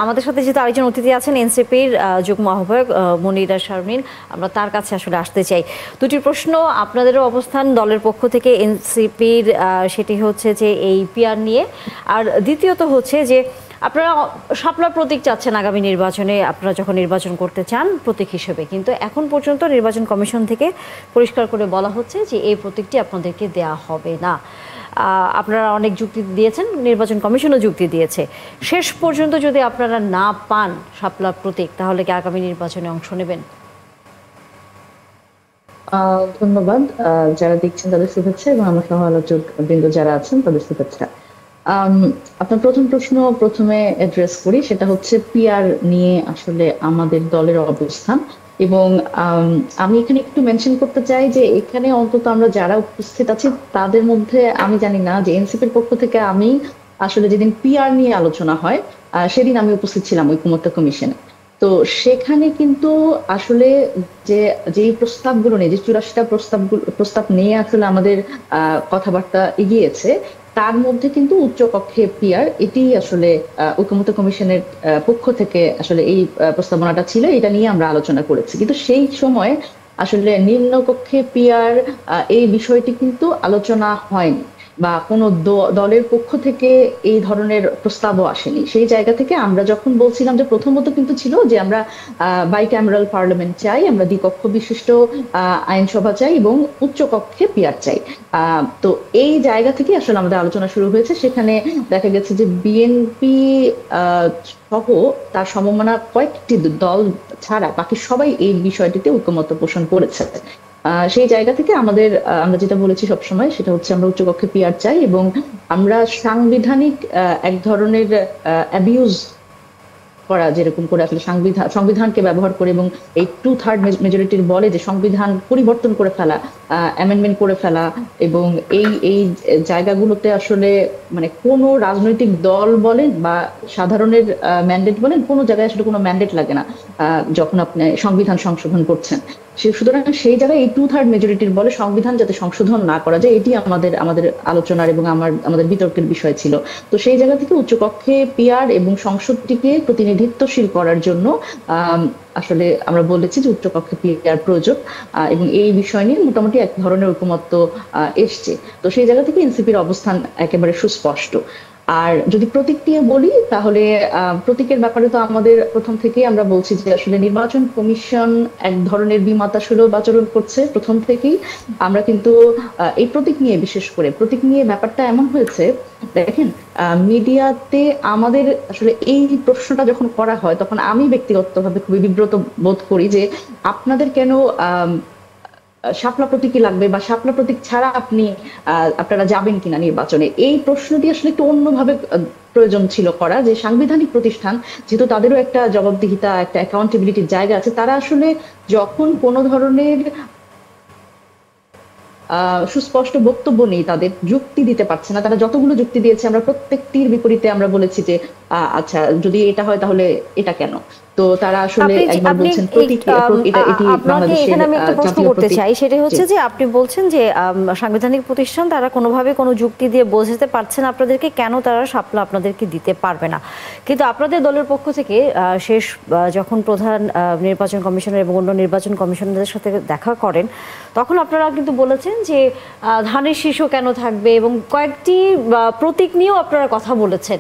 আমাদের সাথে যেহেতু আরেকজন অতিথি আছেন এনসিপির যুগ্ম আহ্বায়ক মনিরা শারমিন, আমরা তার কাছে আসলে আসতে চাই। দুটি প্রশ্ন, আপনাদেরও অবস্থান দলের পক্ষ থেকে এনসিপির, সেটি হচ্ছে যে এই পিআর নিয়ে, আর দ্বিতীয়ত হচ্ছে যে আপনারা শাপলা প্রতীক চাচ্ছেন আগামী নির্বাচনে, আপনারা যখন নির্বাচন করতে চান প্রতীক হিসেবে, কিন্তু এখন পর্যন্ত নির্বাচন কমিশন থেকে পরিষ্কার করে বলা হচ্ছে যে এই প্রতীকটি আপনাদেরকে দেয়া হবে না। আপনারা অনেক যুক্তি দিয়েছেন, নির্বাচন কমিশনও যুক্তি দিয়েছে। শেষ পর্যন্ত যদি আপনারা না পান শাপলা প্রতীক, তাহলে কি আগামী নির্বাচনে অংশ নেবেন? ধন্যবাদ। যারা দেখছেন তাদের শুভেচ্ছা এবং আমার সহ আলোচক বৃন্দ যারা আছেন তাদের শুভেচ্ছা। আপনার প্রথম প্রশ্ন প্রথমে অ্যাড্রেস করি, সেটা হচ্ছে পিআর নিয়ে আসলে আমাদের দলের অবস্থান। এবং আমি এখানে একটু মেনশন করতে চাই যে এখানে অন্তত আমরা যারা উপস্থিত আছি তাদের মধ্যে আমি জানি না যে এনসিপির পক্ষ থেকে আমি আসলে যেদিন পিআর নিয়ে আলোচনা হয় সেদিন আমি উপস্থিত ছিলাম ঐকমত্য কমিশনে। তো সেখানে কিন্তু আসলে যেই প্রস্তাবগুলো নিয়ে, যে 84টা প্রস্তাব নিয়ে আসলে আমাদের কথাবার্তা এগিয়েছে, তার মধ্যে কিন্তু উচ্চকক্ষে পিআর, এটি আসলে ঐকমত্য কমিশনের পক্ষ থেকে আসলে এই প্রস্তাবনাটা ছিল, এটা নিয়ে আমরা আলোচনা করেছি। কিন্তু সেই সময় আসলে নিম্নকক্ষে পিআর এই বিষয়টি কিন্তু আলোচনা হয়নি, বা কোনো দলের পক্ষ থেকে এই ধরনের প্রস্তাবও আসেনি। সেই জায়গা থেকে আমরা যখন বলছিলাম যে প্রথমত কিন্তু ছিল যে আমরা বাইক্যামেরাল পার্লামেন্ট চাই, আমরা দ্বিকক্ষ বিশিষ্ট আইনসভা চাই এবং উচ্চকক্ষে পিআর চাই। তো এই জায়গা থেকে আসলে আমাদের আলোচনা শুরু হয়েছে। সেখানে দেখা গেছে যে বিএনপি সহ তার সমমনা কয়েকটি দল ছাড়া বাকি সবাই এই বিষয়টিতে ঐকমত্য পোষণ করেছে। সেই জায়গা থেকে আমরা যেটা বলেছি সবসময় সেটা হচ্ছে আমরা উচ্চকক্ষে পিআর চাই এবং আমরা সাংবিধানিক এক ধরনের অ্যাবিউজ করা, যেরকম করে আসলে সংবিধানকে ব্যবহার করে এবং এই 2/3 মেজরিটির বলে যে সংবিধান পরিবর্তন করে ফেলা, অ্যামেন্ডমেন্ট করে ফেলা, এবং এই জায়গাগুলোতে আসলে মানে কোনো রাজনৈতিক দল বলেন বা সাধারণের ম্যান্ডেট বলেন, কোনো জায়গায় আসলে কোনো ম্যান্ডেট লাগে না যখন আপনি সংবিধান সংশোধন করছেন। সুতরাং সেই জায়গায় এই 2/3 মেজরিটির বলে সংবিধান যাতে সংশোধন না করা যায়, এটি আমাদের আলোচনার এবং আমাদের বিতর্কের বিষয় ছিল। তো সেই জায়গা থেকে উচ্চকক্ষে পিআর এবং সংসদটিকে প্রতিনিধিত্বশীল করার জন্য আসলে আমরা বলেছি যে উচ্চকক্ষে পিআর প্রয়োজন, এবং এই বিষয় নিয়ে মোটামুটি এক ধরনের ঐকমত্য এসছে। তো সেই জায়গা থেকে এনসিপির অবস্থান একেবারে সুস্পষ্ট। আর যদি প্রতীক নিয়ে বলি, তাহলে প্রতীকের ব্যাপারে তো আমাদের প্রথম থেকেই আমরা বলছি যে আসলে নির্বাচন কমিশন এক ধরনের বিমাতা সুলভ আচরণ করছে প্রথম থেকেই। আমরা কিন্তু এই প্রতীক নিয়ে, বিশেষ করে প্রতীক নিয়ে ব্যাপারটা এমন হয়েছে, দেখেন মিডিয়াতে আমাদের আসলে এই প্রশ্নটা যখন করা হয় তখন আমি ব্যক্তিগতভাবে খুবই বিব্রত বোধ করি যে আপনাদের কেন শাপলা প্রতীকই লাগবে, বা শাপলা প্রতীক ছাড়া আপনারা যাবেন কিনা নির্বাচনে। এই প্রশ্নটি আসলে একটু অন্যভাবে প্রয়োজন ছিল করা, যে সাংবিধানিক প্রতিষ্ঠান যেহেতু তাদেরও একটা জবাবদিহিতা, একটা অ্যাকাউন্টেবিলিটির জায়গা আছে, তারা আসলে যখন কোনো ধরনের সুস্পষ্ট বক্তব্য নেই, তাদের যুক্তি দিতে পারছে না, তারা যতগুলো যুক্তি দিয়েছে আমরা প্রত্যেকটির বিপরীতে আমরা বলেছি যে আচ্ছা যদি এটা হয় তাহলে এটা কেন। তো তারা আসলে একবার বলছেন আপনাকে এখানে আমি একটা প্রশ্ন করতে চাই, সেটা হচ্ছে যে আপনি বলছেন যে সাংবিধানিক প্রতিষ্ঠান তারা কোনোভাবে কোনো যুক্তি দিয়ে বোঝাতে পারছেন আপনাদেরকে কেন তারা শাপলা আপনাদেরকে দিতে পারবে না, কিন্তু আপনাদের দলের পক্ষ থেকে শেষ যখন প্রধান নির্বাচন কমিশনার এবং অন্য নির্বাচন কমিশনারদের সাথে দেখা করেন তখন আপনারা কিন্তু বলেছেন যে ধানের শীষও কেন থাকবে এবং কয়েকটি প্রতীক নিয়েও আপনারা কথা বলেছেন।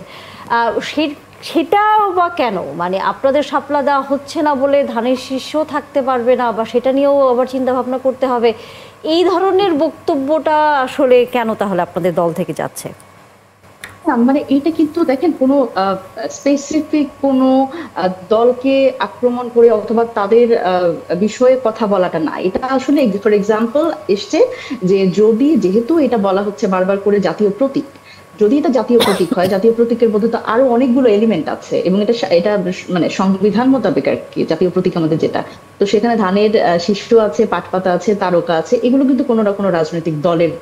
সেটাও বা কেন? মানে আপনাদের শাপলা দেওয়া হচ্ছে না বলে ধানের শীর্ষ থাকতে পারবে না, বা সেটা নিয়েও আবার চিন্তা ভাবনা করতে হবে, এই ধরনের বক্তব্যটা আসলে কেন তাহলে আপনাদের দল থেকে যাচ্ছে? মানে এটা কিন্তু দেখেন কোনো স্পেসিফিক কোনো দলকে আক্রমণ করে অথবা তাদের বিষয়ে কথা বলাটা না, এটা আসলে ফর এক্সাম্পল এসছে যে যেহেতু এটা বলা হচ্ছে বারবার করে জাতীয় প্রতীক, যদি এটা জাতীয় প্রতীক হয়, জাতীয় প্রতীকের মধ্যে তো আরো অনেকগুলো এলিমেন্ট আছে এবং এটা মানে সংবিধান মোতাবেক আর কি জাতীয় প্রতীক আমাদের যেটা, তো সেখানে ধানের শীর্ষ আছে, পাটপাতা আছে, তারকা আছে, এগুলো কিন্তু কোনো না কোনো রাজনৈতিক দলের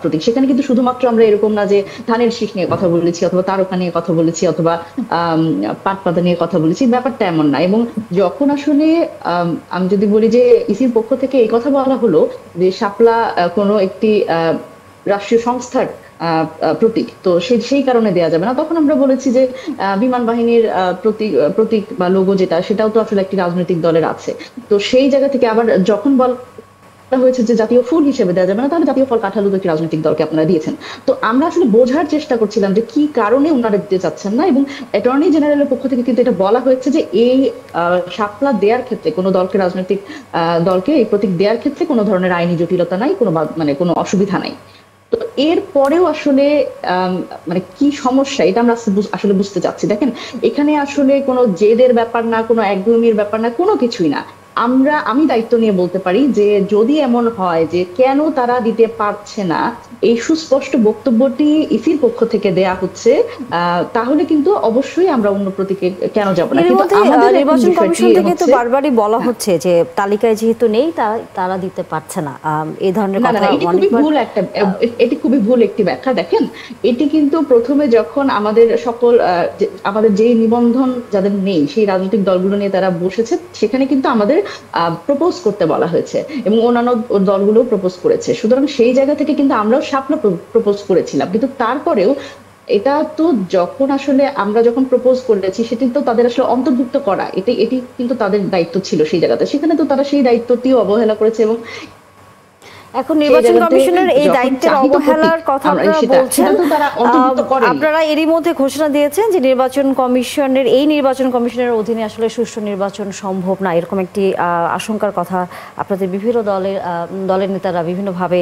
প্রতীক। সেখানে কিন্তু শুধুমাত্র আমরা এরকম না যে ধানের শীষ নিয়ে কথা বলেছি অথবা তারকা নিয়ে কথা বলেছি অথবা পাটপাতা নিয়ে কথা বলেছি, ব্যাপারটা এমন না। এবং যখন আসলে আমি যদি বলি যে ইসির পক্ষ থেকে এই কথা বলা হলো যে শাপলা কোনো একটি রাষ্ট্রীয় সংস্থার প্রতীক, তো সেই কারণে দেয়া যাবে না, তখন আমরা বলেছি যে বিমান বাহিনীর প্রতীক বা লোগো যেটা, সেটাও তো আসলে একটি রাজনৈতিক দলের আছে। তো সেই জায়গা থেকে আবার যখন হয়েছে যে জাতীয় ফুল হিসেবে দেওয়া যাবে না, তাহলে জাতীয় ফল কাঁঠালও তো একটি রাজনৈতিক দলকে আপনারা দিয়েছেন। তো আমরা আসলে বোঝার চেষ্টা করছিলাম যে কি কারণে ওনারা দিতে চাচ্ছেন না, এবং অ্যাটর্নি জেনারেলের পক্ষ থেকে কিন্তু এটা বলা হয়েছে যে এই শাপলা দেওয়ার ক্ষেত্রে কোনো দলকে, রাজনৈতিক দলকে এই প্রতীক দেওয়ার ক্ষেত্রে কোনো ধরনের আইনি জটিলতা নাই, মানে কোনো অসুবিধা নাই। তো এর পরেও আসলে মানে কি সমস্যা, এটা আমরা আসলে বুঝতে চাচ্ছি। দেখেন, এখানে আসলে কোনো জেদের ব্যাপার না, কোনো একগুমির ব্যাপার না, কোনো কিছুই না। আমি দায়িত্ব নিয়ে বলতে পারি যে যদি এমন হয় যে কেন তারা দিতে পারছে না, এই সুস্পষ্ট বক্তব্যটি ইসির পক্ষ থেকে দেয়া হচ্ছে, তাহলে কিন্তু অবশ্যই আমরা অন্য প্রতীকে কেন যাব না। কিন্তু নির্বাচন কমিশন থেকে তো বারবারই বলা হচ্ছে যে তালিকায় যেহেতু নেই তারা দিতে পারছে না, এই ধরনের কথা। এটি খুবই ভুল একটি ব্যাখ্যা। দেখেন, এটি কিন্তু প্রথমে যখন আমাদের আমাদের যে নিবন্ধন যাদের নেই সেই রাজনৈতিক দলগুলো নিয়ে তারা বসেছে, সেখানে কিন্তু আমাদের প্রপোজ করতে বলা হয়েছে এবং অন্যান্য দলগুলো প্রপোজ করেছে। সুতরাং সেই জায়গা থেকে কিন্তু আমরাও শাপলা প্রপোজ করেছিলাম, কিন্তু তারপরেও এটা তো যখন আসলে আমরা যখন প্রপোজ করেছি সেটি তো তাদের আসলে অন্তর্ভুক্ত করা, এটি কিন্তু তাদের দায়িত্ব ছিল সেই জায়গাতে, সেখানে তো তারা সেই দায়িত্বটিও অবহেলা করেছে। এবং এখন নির্বাচন কমিশনের এই দায়িত্বের অবহেলার কথা আপনারা বলছেন, আপনারা এরই মধ্যে ঘোষণা দিয়েছেন যে নির্বাচন কমিশনের অধীনে আসলে সুষ্ঠু নির্বাচন সম্ভব না, এরকম একটি আশঙ্কার কথা আপনাদের বিভিন্ন দলের নেতারা বিভিন্নভাবে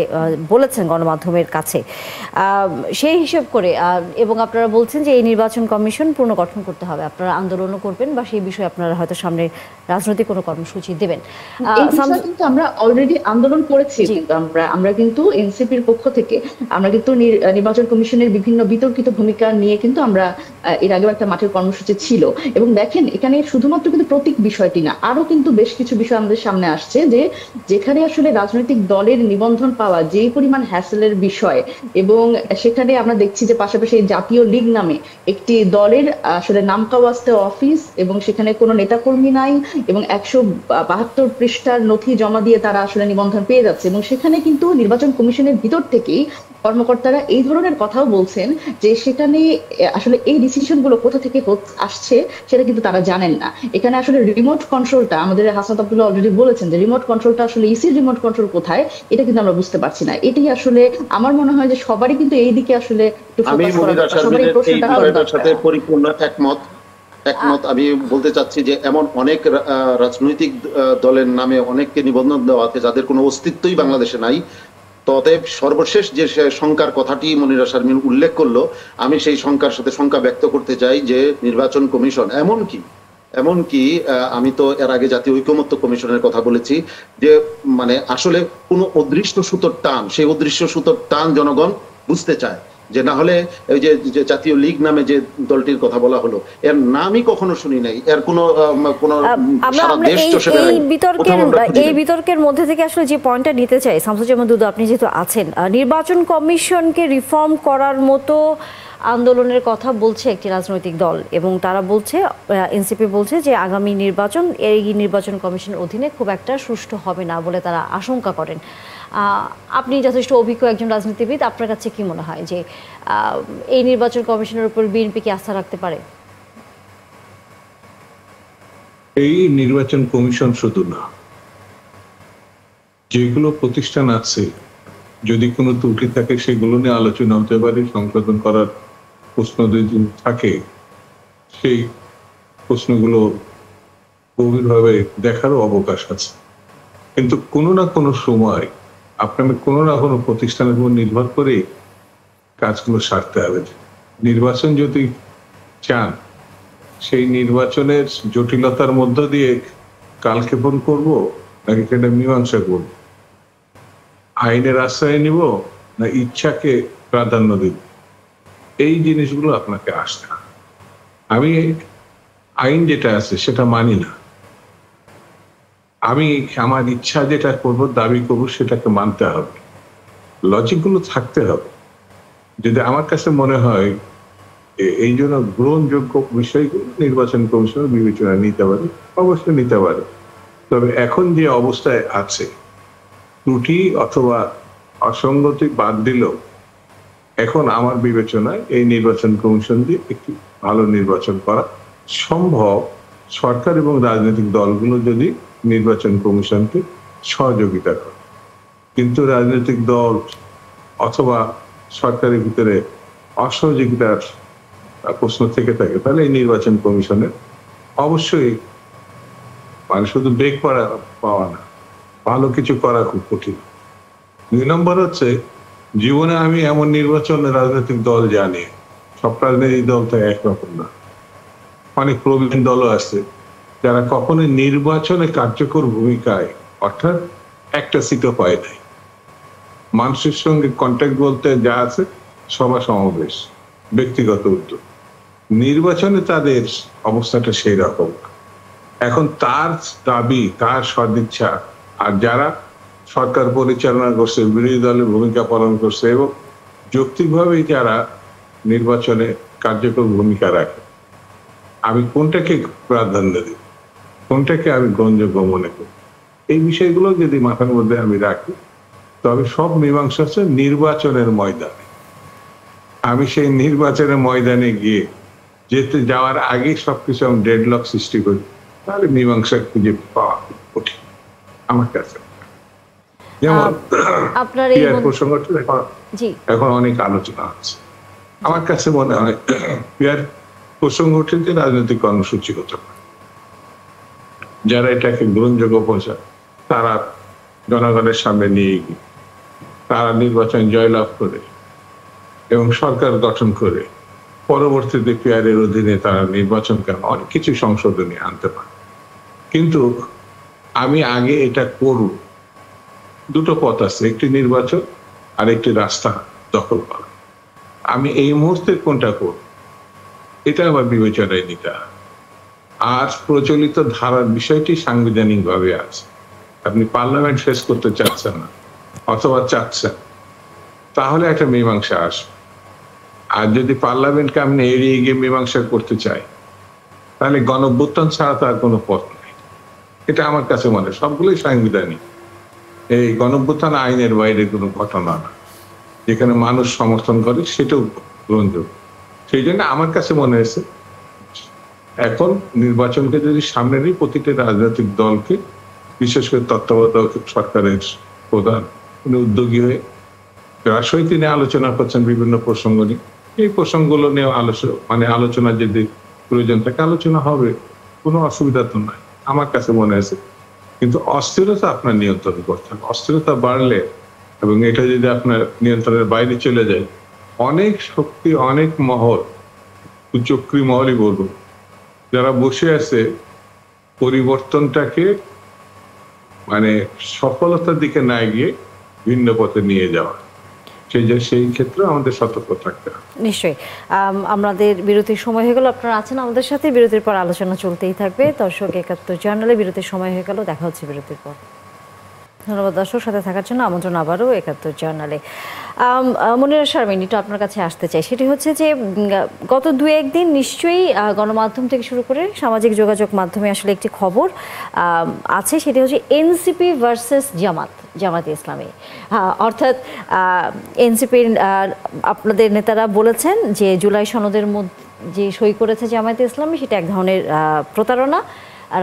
বলেছেন গণমাধ্যমের কাছে। সেই হিসেব করে এবং আপনারা বলছেন যে এই নির্বাচন কমিশন পুনর্গঠন করতে হবে, আপনারা আন্দোলনও করবেন বা সেই বিষয়ে আপনারা হয়তো সামনে রাজনৈতিক কোনো কর্মসূচি দেবেন। কিন্তু আমরা অলরেডি আন্দোলন করেছি, আমরা কিন্তু এনসিপির পক্ষ থেকে আমরা কিন্তু নির্বাচন কমিশনের বিভিন্ন বিতর্কিত ভূমিকা নিয়ে কিন্তু আমরা এর আগেও একটা মাঠের কর্মসূচি ছিল। এবং দেখেন, এখানে শুধুমাত্র কিন্তু প্রতীক বিষয়টি না, আরো কিন্তু বেশ কিছু বিষয় আমাদের সামনে আসছে যে যেখানে আসলে রাজনৈতিক দলের নিবন্ধন পাওয়া যেই পরিমাণ হ্যাসেলের বিষয়, এবং সেখানে আমরা দেখছি যে পাশাপাশি জাতীয় লীগ নামে একটি দলের আসলে নামকাওয়াস্তে অফিস, এবং সেখানে কোনো নেতাকর্মী নাই, এবং 172 পৃষ্ঠার নথি জমা দিয়ে তারা আসলে নিবন্ধন পেয়ে যাচ্ছে। এবং সেখানে কিন্তু নির্বাচন কমিশনের ভিতর থেকেই কর্মকর্তারা এই ধরনের কথাও বলছেন যে সেখানে আসলে এই ডিসিশন গুলো কোথা থেকে আসছে সেটা কিন্তু তারা জানেন না। এখানে আসলে রিমোট কন্ট্রোলটা, আমাদের হাসনাত আব্দুল্লাহ অলরেডি বলেছেন যে রিমোট কন্ট্রোলটা আসলে ইসির রিমোট কন্ট্রোল কোথায়, এটা কিন্তু আমরা বুঝতে পারছি না। এটি আসলে আমার মনে হয় যে সবারই কিন্তু এই দিকে আসলে সাথে পরিপূর্ণ একমত। আমি বলতে চাচ্ছি যে এমন অনেক রাজনৈতিক দলের নামে অনেককে নিবন্ধন দেওয়া আছে যাদের কোনো অস্তিত্বই বাংলাদেশে নাই। অতএব সর্বশেষ যে শঙ্কার কথাটি মনিরা শারমিন উল্লেখ করলো, আমি সেই শঙ্কার সাথে শঙ্কা ব্যক্ত করতে চাই যে নির্বাচন কমিশন এমনকি আমি তো এর আগে জাতীয় ঐকমত্য কমিশনের কথা বলেছি যে মানে আসলে কোনো অদৃশ্য সুতোর টান, সেই অদৃশ্য সুতোর টান জনগণ বুঝতে চায়। যে না হলে ওই যে জাতীয় লীগ নামে যে দলটির কথা বলা হলো, এর নামই কখনো শুনি নাই, এর কোনো এই বিতর্কের মধ্যে থেকে আসলে যে পয়েন্টটা নিতে চাই, শামসুজ্জামান দুদু আপনি যেহেতু আছেন, নির্বাচন কমিশনকে রিফর্ম করার মতো আন্দোলনের কথা বলছে একটি রাজনৈতিক দল, এবং তারা বলছে, এনসিপি বলছে যে আগামী নির্বাচন এই নির্বাচন কমিশনের অধীনে খুব একটা সুষ্ঠু হবে না বলে তারা আশঙ্কা করেন। আপনি যথেষ্ট অভিজ্ঞ একজন রাজনীতিবিদ, আপনার কাছে কি মনে হয় যে এই নির্বাচন কমিশনের উপর বিএনপি কি আস্থা রাখতে পারে? এই নির্বাচন কমিশন শুধু না, যেগুলো প্রতিষ্ঠান আছে যদি কোনো ত্রুটি থাকে সেগুলো নিয়ে আলোচনা হতে পারে, সংশোধন করার প্রশ্ন যদি থাকে সেই প্রশ্নগুলো গভীরভাবে দেখারও অবকাশ আছে। কিন্তু কোনো না কোনো সময় আপনাকে কোনো না কোনো প্রতিষ্ঠানের উপর নির্ভর করে কাজগুলো সারতে হবে। নির্বাচন যদি চান, সেই নির্বাচনের জটিলতার মধ্য দিয়ে কালক্ষেপণ করব নাকি সেটা মীমাংসা করব, আইনের আশ্রয় নিব না ইচ্ছাকে প্রাধান্য দিব, এই জিনিসগুলো আপনাকে আসতে হবে। আমি আইন যেটা আছে সেটা মানি না, আমি আমার ইচ্ছা যেটা করব, দাবি করব, সেটাকে মানতে হবে, লজিকগুলো থাকতে হবে। যদি আমার কাছে মনে হয় এই জন্য গ্রহণযোগ্য বিষয়গুলো নির্বাচন কমিশন বিবেচনা নিতে পারে, অবশ্যই নিতে পারে। তবে এখন যে অবস্থায় আছে, ত্রুটি অথবা অসঙ্গতি বাদ দিল, এখন আমার বিবেচনায় এই নির্বাচন কমিশন দিয়ে একটি ভালো নির্বাচন করা সম্ভব, সরকার এবং রাজনৈতিক দলগুলো যদি নির্বাচন কমিশনকে সহযোগিতা করে। কিন্তু রাজনৈতিক দল অথবা সরকারের ভিতরে অসহযোগিতার প্রশ্ন থেকে থাকে, তাহলে এই নির্বাচন কমিশনের অবশ্যই মানে শুধু বেগ পাওয়া না, ভালো কিছু করা খুব কঠিন। 2 নম্বর হচ্ছে, জীবনে আমি এমন নির্বাচন রাজনৈতিক দল জানি, সব রাজনৈতিক দল তো একরকম না, অনেক প্রবীণ দলও আছে যারা কখনোই নির্বাচনে কার্যকর ভূমিকায়, অর্থাৎ একটা সিটও পায় নাই। মানুষের সঙ্গে কন্ট্যাক্ট বলতে যা আছে সভা সমাবেশ, ব্যক্তিগত উদ্যোগ, নির্বাচনে তাদের অবস্থাটা সেই রকম। এখন তার দাবি, তার সদিচ্ছা, আর যারা সরকার পরিচালনা করছে, বিরোধী দলের ভূমিকা পালন করছে এবং যৌক্তিকভাবেই যারা নির্বাচনে কার্যকর ভূমিকা রাখে, আমি কোনটাকে প্রাধান্য দিই, কোনটাকে আমি গ্রহণযোগ্য মনে করি, এই বিষয়গুলো যদি মাথার মধ্যে আমি রাখি, তবে সব মীমাংসা হচ্ছে নির্বাচনের ময়দানে। আমি সেই নির্বাচনের ময়দানে গিয়ে যাওয়ার আগে সবকিছু আমি ডেডলক সৃষ্টি করি, তাহলে মীমাংসা খুঁজে পাওয়া কঠিন আমার কাছে। যেমন আপনার প্রসঙ্গটা এখন অনেক আলোচনা আছে, আমার কাছে মনে হয় পিয়ার প্রসঙ্গ উঠে যে রাজনৈতিক কর্মসূচি হতে পারে, যারা এটাকে গ্রহণযোগ্য পৌঁছায় তারা জনগণের সামনে নিয়ে গিয়ে তারা নির্বাচন জয়লাভ করে এবং সরকার গঠন করে পরবর্তীতে পিয়ারের অধীনে তারা নির্বাচনকে অনেক কিছু সংশোধনী আনতে পারে। কিন্তু আমি আগে এটা করব, দুটো পথ আছে, একটি নির্বাচন আর একটি রাস্তা দখল করা। আমি এই মুহূর্তে কোনটা করব এটা আবার বিবেচনায় নিতে হবে। আর প্রচলিত ধারার বিষয়টি সাংবিধানিক ভাবে আছে, আপনি পার্লামেন্ট শেষ করতে চাচ্ছেন না অথবা চাচ্ছেন, তাহলে একটা মীমাংসা আসবে। আর যদি পার্লামেন্টকে আপনি এড়িয়ে গিয়ে মীমাংসা করতে চাই, তাহলে গণঅভ্যুত্থান ছাড়া তার কোনো পথ নেই। এটা আমার কাছে মনে হয় সবগুলোই সাংবিধানিক। এই গণঅভ্যুত্থান আইনের বাইরে কোনো ঘটনা না, যেখানে মানুষ সমর্থন করে সেটাও গ্রহণযোগ্য। সেই জন্য আমার কাছে মনে হয়েছে এখন নির্বাচনকে যদি সামনে নিয়ে প্রতিটি রাজনৈতিক দলকে, বিশেষ করে তত্ত্বাবধায়ক সরকারের প্রধান, উনি উদ্যোগী হয়ে রাষ্ট্রই তিনি আলোচনা করছেন বিভিন্ন প্রসঙ্গ নিয়ে, এই প্রসঙ্গগুলো নিয়ে আলোচনা যদি প্রয়োজন থাকে আলোচনা হবে, কোনো অসুবিধা তো নাই আমার কাছে মনে হয়েছে। কিন্তু অস্থিরতা আপনার নিয়ন্ত্রণ করতে হবে। অস্থিরতা বাড়লে এবং এটা যদি আপনার নিয়ন্ত্রণের বাইরে চলে যায়, অনেক শক্তি, অনেক মহল, কুচক্রী মহলই বলবো, যারা বসে আছে পরিবর্তনটাকে সফলতার দিকে না গিয়ে ভিন্ন পথে নিয়ে যাওয়া, সেই ক্ষেত্রে আমাদের সতর্ক থাকতে হবে। নিশ্চয়ই। আমাদের বিরতির সময় হয়ে গেল, আপনারা আছেন আমাদের সাথে, বিরতির পর আলোচনা চলতেই থাকবে। দর্শক ৭১ জার্নালে বিরতির সময় হয়ে গেল, দেখা হচ্ছে বিরতির পর। ধন্যবাদ দর্শক, সাথে থাকার জন্য আমন্ত্রণ আবারও ৭১ জার্নালে। মনিরা শারমিন, একটু আপনার কাছে আসতে চাই, সেটি হচ্ছে যে গত ২-১ দিন নিশ্চয়ই গণমাধ্যম থেকে শুরু করে সামাজিক যোগাযোগ মাধ্যমে আসলে একটি খবর আছে, সেটি হচ্ছে এনসিপি ভার্সেস জামাতে ইসলামী। অর্থাৎ এনসিপির আপনাদের নেতারা বলেছেন যে জুলাই সনদের মধ্যে যে সই করেছে জামায়াতে ইসলামী, সেটা এক ধরনের প্রতারণা,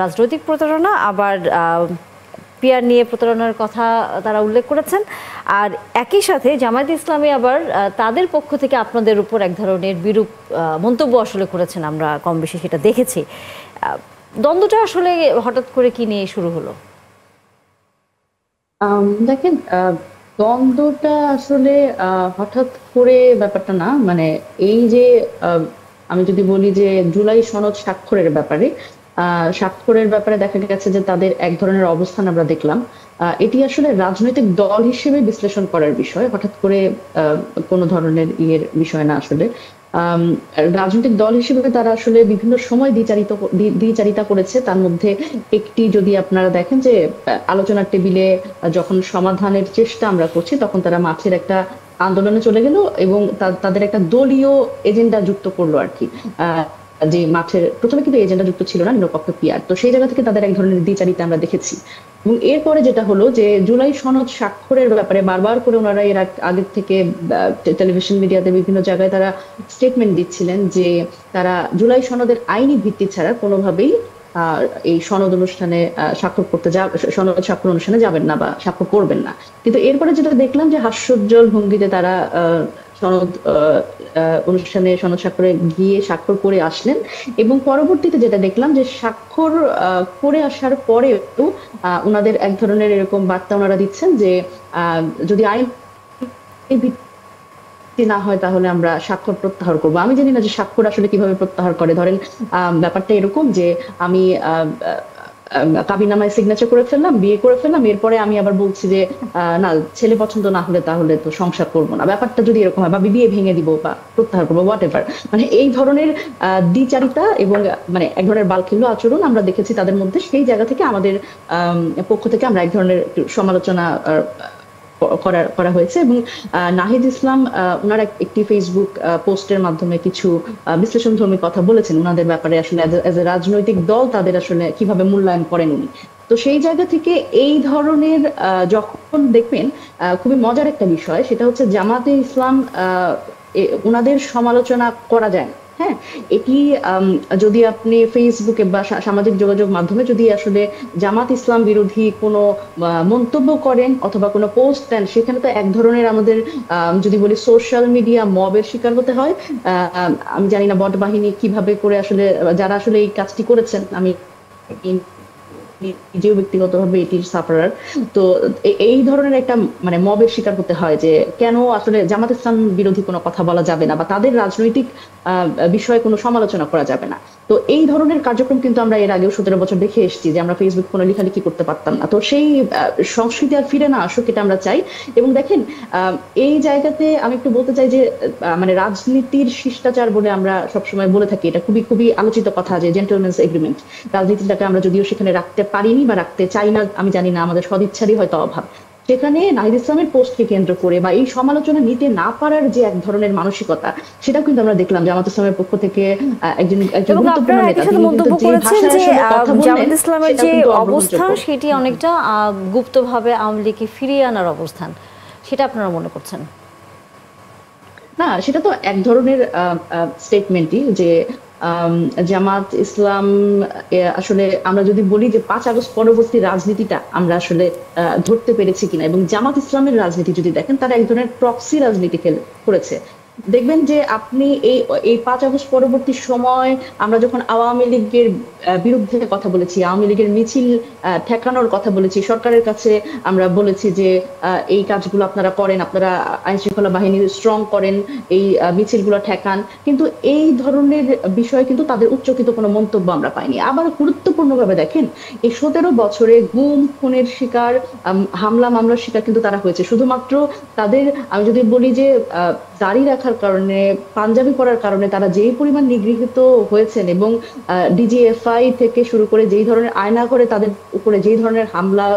রাজনৈতিক প্রতারণা। আবার পিআর নিয়ে প্রতারণার কথা তারা উল্লেখ করেছেন। আর একই সাথে জামায়াতে ইসলামী আবার তাদের পক্ষ থেকে আপনাদের উপর এক ধরনের বিরূপ মন্তব্য আসলে করেছেন, আমরা কম বেশি সেটা দেখেছি। দ্বন্দ্বটা আসলে হঠাৎ করে কি নিয়ে শুরু হলো? দেখেন, দ্বন্দ্বটা আসলে হঠাৎ করে ব্যাপারটা না, মানে এই যে আমি যদি বলি যে জুলাই সনদ স্বাক্ষরের ব্যাপারে দেখা গেছে যে তাদের এক ধরনের অবস্থান আমরা দেখলাম। এটি আসলে রাজনৈতিক দল হিসেবে বিশ্লেষণ করার বিষয়, হঠাৎ করে কোনো ধরনের ইয়ের বিষয় না আসলে। রাজনৈতিক দল হিসেবে তারা আসলে বিভিন্ন সময় দ্বিচারিতা করেছে। তার মধ্যে একটি যদি আপনারা দেখেন যে আলোচনার টেবিলে যখন সমাধানের চেষ্টা আমরা করছি, তখন তারা মাঠের একটা আন্দোলনে চলে গেল এবং তাদের একটা দলীয় এজেন্ডা যুক্ত করলো আর কি। যে মাঠের প্রথমে কিন্তু এজেন্ডা যুক্ত ছিল না, নিরপেক্ষ পিআর। তো সেই জায়গা থেকে তাদের এক ধরনের দ্বিচারিতা আমরা দেখেছি। এবং এরপরে যেটা হলো যে জুলাই সনদ স্বাক্ষরের ব্যাপারে বারবার করে ওনারা এর আগের থেকে টেলিভিশন মিডিয়াতে বিভিন্ন জায়গায় তারা স্টেটমেন্ট দিচ্ছিলেন যে তারা জুলাই সনদের আইনি ভিত্তি ছাড়া কোনোভাবেই এই সনদ অনুষ্ঠানে সনদ স্বাক্ষর অনুষ্ঠানে যাবেন না বা স্বাক্ষর করবেন না। কিন্তু এরপরে যেটা দেখলাম যে হাস্যোজ্জ্বল ভঙ্গিতে তারা সনদ অনুষ্ঠানে সনদ স্বাক্ষরে গিয়ে স্বাক্ষর করে আসলেন। এবং পরবর্তীতে যেটা দেখলাম যে স্বাক্ষর করে আসার পরেও ওনাদের এক ধরনের এরকম বার্তা ওনারা দিচ্ছেন যে যদি আইন না হয় তাহলে আমরা স্বাক্ষর প্রত্যাহার করবো। আমি জানি না যে স্বাক্ষর আসলে কিভাবে প্রত্যাহার করে। ধরেন ব্যাপারটা এরকম যে আমি কাবিননামায় সিগনেচার করে ফেললাম, বিয়ে করে ফেললাম, এরপরে আমি আবার বলছি যে না, ছেলে পছন্দ না হলে তাহলে তো সংসার করবো না। ব্যাপারটা যদি এরকম হয়, বা বিয়ে ভেঙে দিব বা প্রত্যাহার করবো, হোয়াট এভার, মানে এই ধরনের দ্বিচারিতা এবং মানে এক ধরনের বালখিল্য আচরণ আমরা দেখেছি তাদের মধ্যে। সেই জায়গা থেকে আমাদের পক্ষ থেকে আমরা এক ধরনের সমালোচনা করা হয়েছে। এবং নাহিদ ইসলাম ওনার একটি ফেসবুক পোস্টের মাধ্যমে কিছু বিশ্লেষণধর্মী কথা বলেছেন ওনাদের ব্যাপারে, আসলে এজ এ রাজনৈতিক দল তাদের আসলে কিভাবে মূল্যায়ন করেন উনি। তো সেই জায়গা থেকে এই ধরনের যখন দেখবেন, খুবই মজার একটা বিষয় সেটা হচ্ছে জামাতে ইসলাম ওনাদের সমালোচনা করা যায় না। হ্যাঁ, এটি যদি আপনি ফেসবুকে বা সামাজিক যোগাযোগ মাধ্যমে যদি আসলে জামাত ইসলাম বিরোধী কোনো মন্তব্য করেন অথবা কোনো পোস্ট দেন, সেখানে তো এক ধরনের আমাদের যদি বলি সোশ্যাল মিডিয়া মবের শিকার হতে হয়। আমি জানি না বট বাহিনী কিভাবে করে আসলে যারা আসলে এই কাজটি করেছেন, আমি নিজেও ব্যক্তিগতভাবে এটির সাফারার। তো এই ধরনের একটা মানে মবের শিকার হতে হয় যে কেন আসলে জামাত ইসলাম বিরোধী কোনো কথা বলা যাবে না বা তাদের রাজনৈতিক বিষয়ে কোনো সমালোচনা করা যাবে না। তো এই ধরনের কার্যক্রম কিন্তু আমরা এর আগেও 17 বছর দেখে এসেছি যে আমরা ফেসবুক কোনো লেখালেখি করতে পারতাম না। তো সেই সংস্কৃতি আর ফিরে না আসুক, এটা আমরা চাই। এবং দেখেন, এই জায়গাতে আমি একটু বলতে চাই যে মানে রাজনীতির শিষ্টাচার বলে আমরা সবসময় বলে থাকি, এটা খুবই খুবই আলোচিত কথা যে জেন্টলম্যানস এগ্রিমেন্ট। রাজনীতিটাকে আমরা যদিও সেখানে রাখতে পারিনি বা রাখতে চাই না, আমি জানি না, আমাদের সদিচ্ছারই হয়তো অভাব। সেখানে নাহিদ ইসলামের পোস্টকে কেন্দ্র করে বা এই সমালোচনা নিতে না পারার যে এক ধরনের মানসিকতা, সেটাও কিন্তু আমরা দেখলাম জামাত ইসলামের পক্ষ থেকে একজন গুরুত্বপূর্ণ নেতা মন্তব্য করেছেন যে জামাত ইসলামের যে অবস্থান সেটি অনেকটা গুপ্তভাবে আওয়ামী লীগকে ফিরিয়ে আনার অবস্থান, সেটা আপনারা মনে করছেন? না, সেটা তো এক ধরনের স্টেটমেন্টই যে জামাত ইসলাম আসলে আমরা যদি বলি যে 5 আগস্ট পরবর্তী রাজনীতিটা আমরা আসলে ধরতে পেরেছি কিনা, এবং জামাত ইসলামের রাজনীতি যদি দেখেন, তারা এক ধরনের প্রক্সি রাজনীতি করেছে। দেখবেন যে আপনি এই 5 আগস্ট পরবর্তী সময় আমরা যখন আওয়ামী লীগের বিরুদ্ধে কথা বলেছি, আওয়ামী লীগের মিছিল ঠেকানোর কথা বলেছি, সরকারের কাছে আমরা বলেছি যে এই কাজগুলো আপনারা করেন, আপনারা আইন শৃঙ্খলা বাহিনী স্ট্রং করেন, এই মিছিলগুলো ঠেকান, কিন্তু এই ধরনের বিষয়ে কিন্তু তাদের উচ্চকিত কোনো মন্তব্য আমরা পাইনি। আবার গুরুত্বপূর্ণভাবে দেখেন, এই 17 বছরে গুম খুনের শিকার, হামলা মামলার শিকার কিন্তু তারা হয়েছে। শুধুমাত্র তাদের, আমি যদি বলি যে দাড়ি রাখার কারণে, পাঞ্জাবি পরার কারণে তারা যেই পরিমাণ নিগৃহীত হয়েছেন, এবং ডিজিএফআই থেকে শুরু করে যেই ধরনের আয়না করে তাদের উপরে যেই ধরনের হামলা,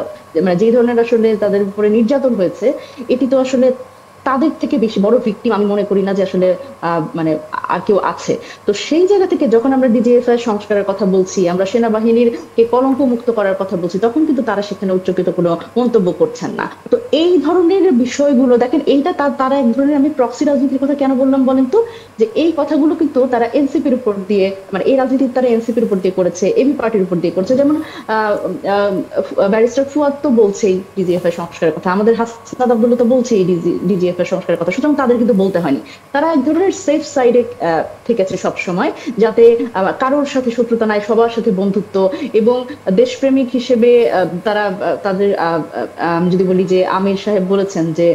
মানে যেই ধরনের আসলে তাদের উপরে নির্যাতন হয়েছে, এটি তো আসলে তাদের থেকে বেশি বড় ভিকটিম আমি মনে করি না যে আসলে মানে আর কেউ আছে। তো সেই জায়গা থেকে যখন আমরা ডিজিএফআই সংস্কারের কথা বলছি, আমরা সেনাবাহিনীর কে কলঙ্ক মুক্ত করার কথা বলছি, তখন কিন্তু তারা সেখানে উচ্চকিত কোনো মন্তব্য করছেন না। তো এই ধরনের বিষয়গুলো দেখেন, এইটা তারা এক ধরনের, আমি প্রক্সি রাজনীতির কথা কেন বললাম বলেন তো, যে এই কথাগুলো কিন্তু তারা এনসিপির উপর দিয়ে, মানে এই রাজনীতি তারা এনসিপির উপর দিয়ে করেছে, এবি পার্টির উপর দিয়ে করেছে। যেমন ব্যারিস্টার ফুয়াদ তো বলছেই ডিজিএফআই সংস্কারের কথা, আমাদের হাসনাত আব্দুল্লাহ তো বলছেই ডিজিএফআই সংস্কারের কথা, সুতরাং তাদের কিন্তু বলতে হয়নি। তারা এক ধরনের সেফ সাইডে থেকেছে সব সময়, যাতে কারোর সাথে শত্রুতা নাই, সবার সাথে বন্ধুত্ব, এবং দেশপ্রেমিক হিসেবে তারা তাদের, যদি বলি যে আমির সাহেব বলেছেন যে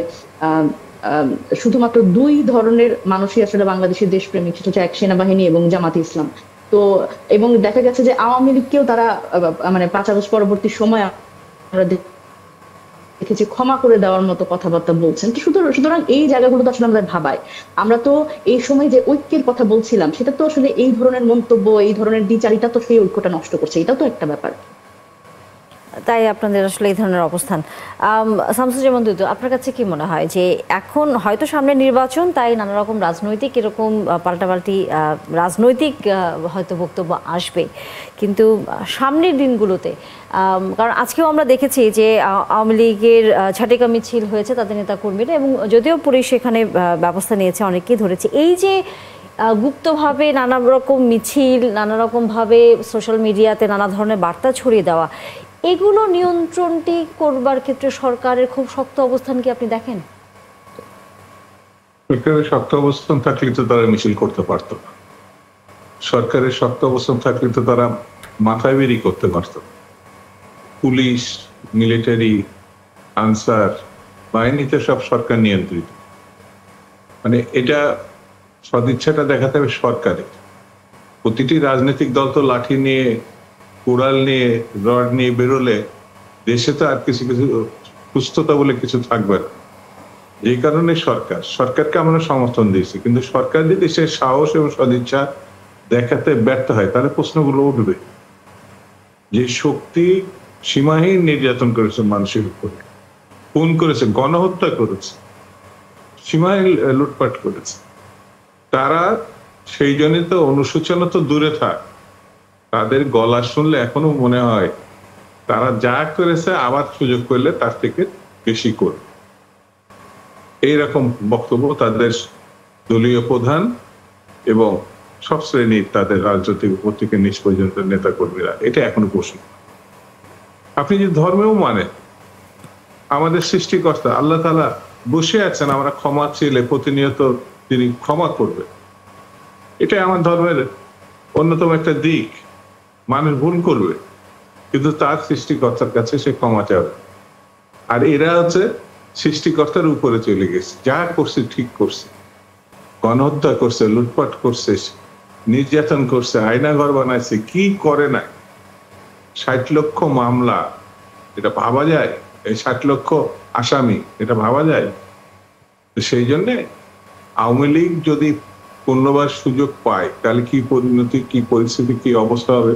শুধুমাত্র দুই ধরনের মানুষই আসলে বাংলাদেশের দেশপ্রেমিক, সেটা হচ্ছে এক সেনাবাহিনী এবং জামাতে ইসলাম। তো এবং দেখা গেছে যে আওয়ামী লীগকেও তারা মানে 5 আগস্ট পরবর্তী সময় আমরা দেখেছি ক্ষমা করে দেওয়ার মতো কথাবার্তা বলছেন। তো সুতরাং এই জায়গাগুলো তো আসলে আমাদের ভাবায়। আমরা তো এই সময় যে ঐক্যের কথা বলছিলাম, সেটা তো আসলে এই ধরনের মন্তব্য, এই ধরনের দ্বিচারিতা তো সেই ঐক্যটা নষ্ট করছে, এটা তো একটা ব্যাপার। তাই আপনাদের আসলে এই ধরনের অবস্থান। শামসুজ্জামান দুদু, আপনার কাছে কি মনে হয় যে এখন হয়তো সামনে নির্বাচন, তাই নানা রকম রাজনৈতিক এরকম পাল্টাপাল্টি রাজনৈতিক হয়তো বক্তব্য আসবে, কিন্তু সামনের দিনগুলোতে, কারণ আজকেও আমরা দেখেছি যে আওয়ামী লীগের ঝাঁটিকা মিছিল হয়েছে তাদের নেতাকর্মীরা, এবং যদিও পুলিশ সেখানে ব্যবস্থা নিয়েছে, অনেকেই ধরেছে, এই যে গুপ্তভাবে নানা রকম মিছিল, নানা রকমভাবে সোশ্যাল মিডিয়াতে নানা ধরনের বার্তা ছড়িয়ে দেওয়া, এগুলো নিয়ন্ত্রণটি করবার ক্ষেত্রে সরকারের খুব শক্ত অবস্থান কি আপনি দেখেন? সরকারের শক্ত অবস্থান থাকলে তো তারা মিছিল করতে পারতো না। সরকারের শক্ত অবস্থান থাকলে তো তারা মাথায় বেরি করতে পারত। পুলিশ, মিলিটারি, আনসার বাহিনীতে সব সরকার নিয়ন্ত্রিত। মানে এটা সদিচ্ছাটা দেখাতে হবে সরকারের। প্রতিটি রাজনৈতিক দল তো লাঠি নিয়ে, কোড়াল নিয়ে, রড নিয়ে বেরোলে দেশে তো আর কিছু সুস্থতা বলে কিছু থাকবে না। এই কারণে সরকারকে আমরা সমর্থন দিয়েছি, কিন্তু সরকার যদি সে সাহস এবং সদিচ্ছা দেখাতে ব্যর্থ হয়, তাহলে প্রশ্নগুলো উঠবে। যে শক্তি সীমাহীন নির্যাতন করেছে মানুষের উপরে, খুন করেছে, গণহত্যা করেছে, সীমাহীন লুটপাট করেছে, তারা সেই জন্য তো অনুশোচনা তো দূরে থাক, তাদের গলা শুনলে এখনো মনে হয় তারা যা করেছে আবার সুযোগ করলে তার থেকে বেশি করবে। এইরকম বক্তব্য তাদের দলীয় প্রধান এবং সব শ্রেণীর তাদের রাজনৈতিক উপর থেকে নিচ পর্যন্ত নেতা কর্মীরা এটা এখনো প্রশ্ন। আপনি যে ধর্মেও মানেন, আমাদের সৃষ্টিকর্তা আল্লাহ তাআলা বসে আছেন, আমরা ক্ষমা চেলে প্রতিনিয়ত তিনি ক্ষমা করবেন। এটাই আমার ধর্মের অন্যতম একটা দিক। মানুষ ভুল করবে, কিন্তু তার সৃষ্টিকর্তার কাছে সে ক্ষমা চাবে। আর এরা হচ্ছে সৃষ্টিকর্তার উপরে চলে গেছে, যা করছে ঠিক করছে, গণহত্যা করছে, লুটপাট করছে, নির্যাতন করছে, আয়নাঘর বানাইছে, কি করে না। 60 লক্ষ মামলা, এটা ভাবা যায়? এই 60 লক্ষ আসামি, এটা ভাবা যায়? সেই জন্যে আওয়ামী লীগ যদি পুনর্বার সুযোগ পায়, তাহলে কি পরিণতি, কি পরিস্থিতি, কি অবস্থা হবে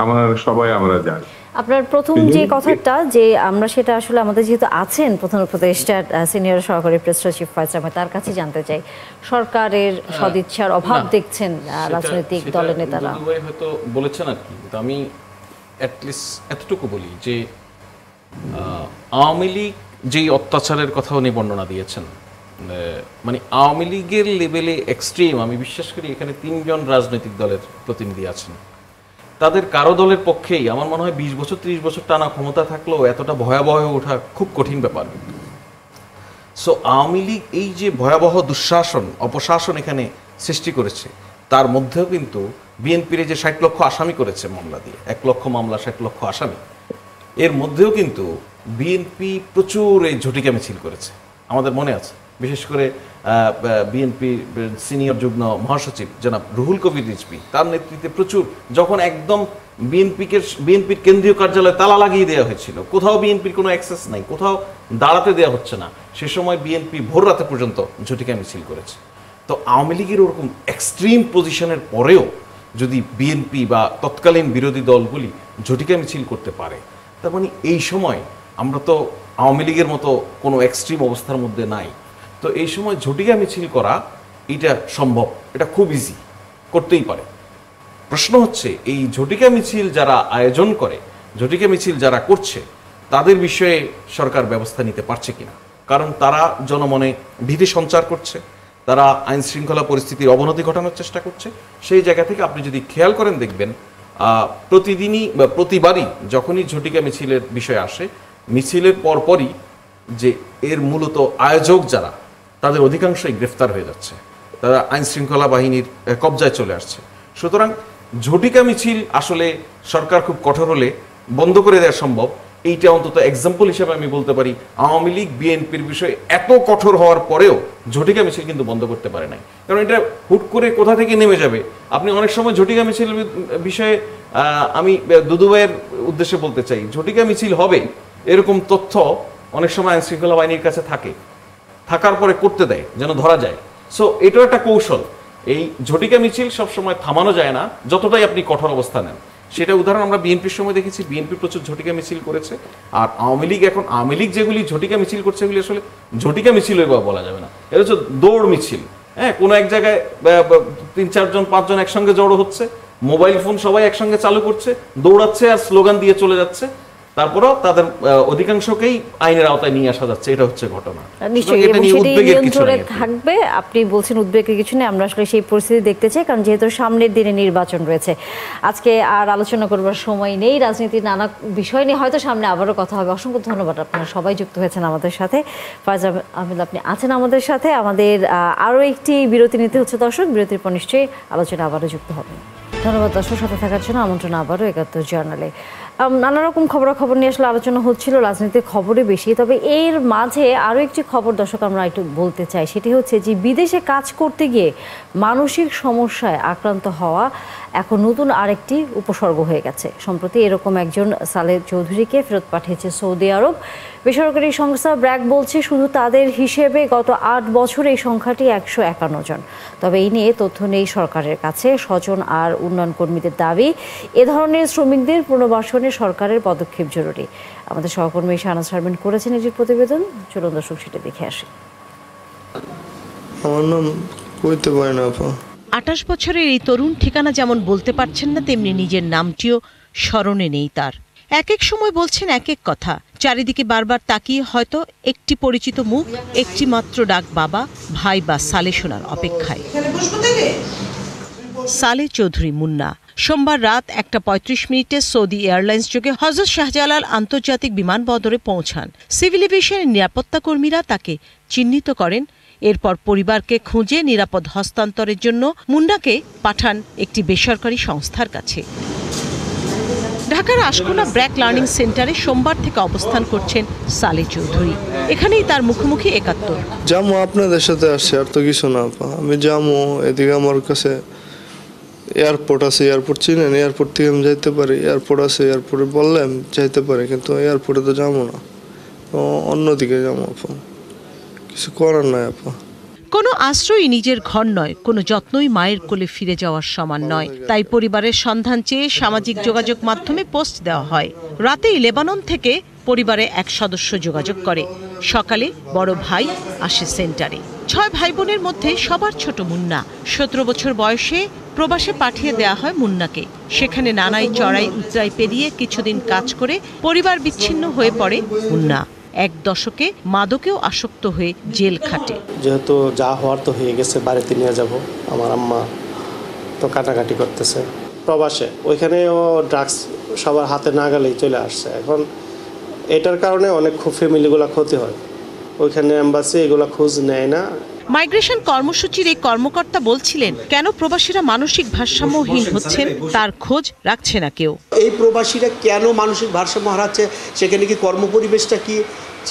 আমরা জানি। আপনার প্রথম যে কথাটা, যে আমরা সেটা আসলে আমাদের যেহেতু আছেন প্রধান উপদেষ্টা সিনিয়র সহকারী প্রেস সচিব ফয়েজ আহমেদ, তার কাছে জানতে চাই, সরকারের সদিচ্ছার অভাব দেখছেন রাজনৈতিক দলের নেতারা? হয়তো বলেছেন আর কি, কিন্তু আমি অ্যাটলিস্ট এতটুকু বলি যে আওয়ামী লীগ যেই অত্যাচারের কথা উনি বর্ণনা দিয়েছেন, মানে আওয়ামী লীগের লেভেলে এক্সট্রিম, আমি বিশ্বাস করি এখানে 3 জন রাজনৈতিক দলের প্রতিনিধি আছেন, তাদের কারো দলের পক্ষেই আমার মনে হয় 20 বছর 30 বছর টানা ক্ষমতা থাকলেও এতটা ভয়াবহ হয়ে ওঠা খুব কঠিন ব্যাপার। সো আওয়ামী লীগ এই যে ভয়াবহ দুঃশাসন, অপশাসন এখানে সৃষ্টি করেছে, তার মধ্যেও কিন্তু বিএনপির যে 60 লক্ষ আসামি করেছে মামলা দিয়ে, 1 লক্ষ মামলা 60 লক্ষ আসামি, এর মধ্যেও কিন্তু বিএনপি প্রচুর এই ঝটিকা মিছিল করেছে। আমাদের মনে আছে, বিশেষ করে বিএনপি সিনিয়র যুগ্ম মহাসচিব জনাব রুহুল কবির রিজভী, তার নেতৃত্বে প্রচুর, যখন একদম বিএনপির কেন্দ্রীয় কার্যালয়ে তালা লাগিয়ে দেওয়া হয়েছিল, কোথাও বিএনপির কোনো অ্যাক্সেস নাই, কোথাও দাঁড়াতে দেওয়া হচ্ছে না, সে সময় বিএনপি ভোর রাতে পর্যন্ত ঝটিকা মিছিল করেছে। তো আওয়ামী লীগের ওরকম এক্সট্রিম পজিশনের পরেও যদি বিএনপি বা তৎকালীন বিরোধী দলগুলি ঝটিকা মিছিল করতে পারে, তার মানে এই সময় আমরা তো আওয়ামী লীগের মতো কোনো এক্সট্রিম অবস্থার মধ্যে নাই। তো এই সময় ঝটিকা মিছিল করা এটা সম্ভব, এটা খুব ইজি, করতেই পারে। প্রশ্ন হচ্ছে এই ঝটিকা মিছিল যারা আয়োজন করে, ঝটিকা মিছিল যারা করছে, তাদের বিষয়ে সরকার ব্যবস্থা নিতে পারছে কিনা। কারণ তারা জনমনে ভীতি সঞ্চার করছে, তারা আইন শৃঙ্খলা পরিস্থিতির অবনতি ঘটানোর চেষ্টা করছে। সেই জায়গা থেকে আপনি যদি খেয়াল করেন দেখবেন প্রতিদিনই বা প্রতিবারই যখনই ঝটিকা মিছিলের বিষয় আসে, মিছিলের পরপরই যে এর মূলত আয়োজক যারা, তাদের অধিকাংশই গ্রেফতার হয়ে যাচ্ছে, তারা আইন শৃঙ্খলা বাহিনীর কবজায় চলে আসছে। সুতরাং ঝটিকা মিছিল আসলে সরকার খুব কঠোর হলে বন্ধ করে দেওয়া সম্ভব। এইটা অন্তত এক্সাম্পল হিসেবে আমি বলতে পারি, আওয়ামী লীগ বিএনপির বিষয়ে এত কঠোর হওয়ার পরেও ঝটিকা মিছিল কিন্তু বন্ধ করতে পারে নাই। কারণ এটা হুট করে কোথা থেকে নেমে যাবে। আপনি অনেক সময় ঝটিকা মিছিল বিষয়ে আমি দুদু ভাইয়ের উদ্দেশ্যে বলতে চাই, ঝটিকা মিছিল হবে এরকম তথ্য অনেক সময় আইন শৃঙ্খলা বাহিনীর কাছে থাকে, থাকার পরে করতে দেয় যেন ধরা যায়। সো এটাও একটা কৌশল। এই ঝটিকা মিছিল সবসময় থামানো যায় না, যতটাই আপনি কঠোর অবস্থা নেন। সেটা উদাহরণ আমরা বিএনপির সময় দেখেছি, বিএনপি প্রচুর ঝটিকা মিছিল করেছে। আর আওয়ামী লীগ যেগুলি ঝটিকা মিছিল করছে, এগুলি আসলে ঝটিকা মিছিল বলা যাবে না, এটা হচ্ছে দৌড় মিছিল। হ্যাঁ, কোনো এক জায়গায় 3-4 জন 5 জন একসঙ্গে জড়ো হচ্ছে, মোবাইল ফোন সবাই একসঙ্গে চালু করছে, দৌড়াচ্ছে আর স্লোগান দিয়ে চলে যাচ্ছে, তারপরেও তাদের অধিকাংশকেই আইনের আওতায় নিয়ে আসা যাচ্ছে। এটা হচ্ছে ঘটনা। নিশ্চয়ই নিয়ন্ত্রণে থাকবে। আপনি বলছেন উদ্বেগের কিছু নেই, আমরা আসলে সেই পরিস্থিতি দেখতে চাই, কারণ যেহেতু সামনের দিনে নির্বাচন রয়েছে। আজকে আর আলোচনা করবার সময় নেই, রাজনীতির নানা বিষয় নিয়ে হয়তো সামনে আবারও কথা হবে। অসংখ্য ধন্যবাদ, আপনারা সবাই যুক্ত হয়েছেন আমাদের সাথে। ফায়েজ আহমেদ আপনি আছেন আমাদের সাথে। আমাদের আরও একটি বিরতি নিতে হচ্ছে দর্শক, বিরতির পর নিশ্চয়ই আলোচনা আবারও যুক্ত হবে। ধন্যবাদ দর্শক, সাথে থাকার জন্য আমন্ত্রণ আবারও ৭১ জার্নালে। নানা রকম খবরাখবর নিয়ে আসলে আলোচনা হচ্ছিল, রাজনীতির খবরে বেশি। তবে এর মাঝে আরও একটি খবর দর্শক আমরা একটু বলতে চাই, সেটি হচ্ছে যে বিদেশে কাজ করতে গিয়ে মানসিক সমস্যায় আক্রান্ত হওয়া এখন নতুন আরেকটি উপসর্গ হয়ে গেছে। সম্প্রতি এরকম একজন সালেহ চৌধুরীকে ফেরত পাঠিয়েছে সৌদি আরব। বেসরকারি সংস্থা ব্র্যাক বলছে শুধু তাদের হিসেবে গত 8 বছরে এই সংখ্যাটি 151 জন। তবে এই নিয়ে তথ্য নেই সরকারের কাছে। স্বজন আর উন্নয়ন কর্মীদের দাবি, এ ধরনের শ্রমিকদের পুনর্বাসনে সরকারের পদক্ষেপ জরুরি। আমাদের সহকর্মী শাহনাজ শারমিন করেছেন এটির প্রতিবেদন, চলুন দর্শক সেটা দেখে আসি। আমার নাম কইতে পারি না আপা। 28 বছরের এই তরুণ ঠিকানা যেমন বলতে পারছেন না, তেমনি নিজের নামটিও স্মরণে নেই তার। এক এক সময় বলছেন এক এক কথা, চারিদিকে বারবার তাকিয়ে হয়তো একটি পরিচিত মুখ, একটি মাত্র ডাক বাবা, ভাই বা সালে শোনার অপেক্ষায়। সালেহ চৌধুরী মুন্না সোমবার রাত 1:35 সৌদি এয়ারলাইন্স যোগে হজরত শাহজালাল আন্তর্জাতিক বিমানবন্দরে পৌঁছান। সিভিল এভিয়েশনের নিরাপত্তা কর্মীরা তাকে চিহ্নিত করেন। এরপর পরিবারকে খুঁজে নিরাপদ হস্তান্তরের জন্য মুন্নাকে পাঠান একটি বেসরকারি সংস্থার কাছে। ঢাকার আশকোনা ব্র্যাক লার্নিং সেন্টারে সোমবার থেকে অবস্থান করছেন সালেহ চৌধুরী। এখানেই তার মুখোমুখি ৭১। যামো আপনাদের সাথে আসছে, আর তো কিছু না আপা। আমি যামো, এদিকে আমার কাছে এয়ারপোর্ট আছে, এয়ারপোর্ট চিনেন, এয়ারপোর্ট থেকে আমি যাইতে পারি। এয়ারপোর্ট আছে, এয়ারপোর্টে বললে আমি যাইতে পারি, কিন্তু এয়ারপোর্টে তো যাবো না, অন্যদিকে যাবো আপা। কিছু করার নাই আপা। কোনো আশ্রয়ই নিজের ঘর নয়, কোনো যত্নই মায়ের কোলে ফিরে যাওয়ার সমান নয়। তাই পরিবারের সন্ধান চেয়ে সামাজিক যোগাযোগ মাধ্যমে পোস্ট দেওয়া হয়। রাতেই লেবানন থেকে পরিবারে এক সদস্য যোগাযোগ করে। সকালে বড় ভাই আসে সেন্টারে। 6 ভাই বোনের মধ্যে সবার ছোট মুন্না। 17 বছর বয়সে প্রবাসে পাঠিয়ে দেয়া হয় মুন্নাকে। সেখানে নানাই চড়াই উতরাই পেরিয়ে কিছুদিন কাজ করে পরিবার বিচ্ছিন্ন হয়ে পড়ে মুন্না। 1 দশকে মাদকেও আসক্ত হয়ে জেল খাটে। যেহেতু যা হওয়ার তো হয়ে গেছে, বাড়িতে নিয়ে যাব। আমার আম্মা তো কাটাকাটি করতেছে প্রবাসে, ওইখানেও ড্রাগস সবার হাতে না গেলেই চলে আসছে। এখন এটার কারণে অনেক ফ্যামিলিগুলো ক্ষতি হয়। ওইখানে এম্বাসি এগুলো খোঁজ নেয় না। মাইগ্রেশন কর্মসূচির এই কর্মকর্তা বলছিলেন, কেন প্রবাসীরা মানসিক ভারসাম্যহীন হচ্ছেন তার খোঁজ রাখছে না কেউ। এই প্রবাসীরা কেন মানসিক ভারসাম্য হারাচ্ছে, সেখানে কি কর্মপরিবেশটা কি,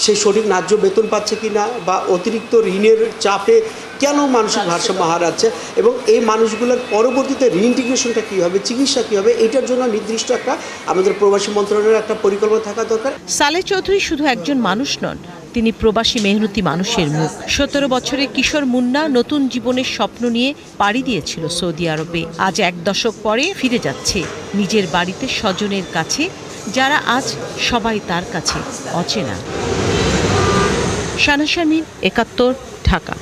সে সঠিক ন্যায্য বেতন পাচ্ছে কি না, বা অতিরিক্ত ঋণের চাপে কেন মানসিক ভারসাম্য হারাচ্ছে, এবং এই মানুষগুলোর পরবর্তীতে রিইন্টিগ্রেশনটা কী হবে, চিকিৎসা কী হবে, এটার জন্য নির্দিষ্ট একটা আমাদের প্রবাসী মন্ত্রণালয়ের একটা পরিকল্পনা থাকা দরকার। সালেহ চৌধুরী শুধু একজন মানুষ নন, তিনি প্রবাসী মেহনতি মানুষের মুখ। 17 বছরের কিশোর মুন্না নতুন জীবনের স্বপ্ন নিয়ে পাড়ি দিয়েছিল সৌদি আরবে। আজ 1 দশক পরে ফিরে যাচ্ছে নিজের বাড়িতে, স্বজনের কাছে, যারা আজ সবাই তার কাছে অচেনা। শাহনাজ শারমিন, ৭১, ঢাকা।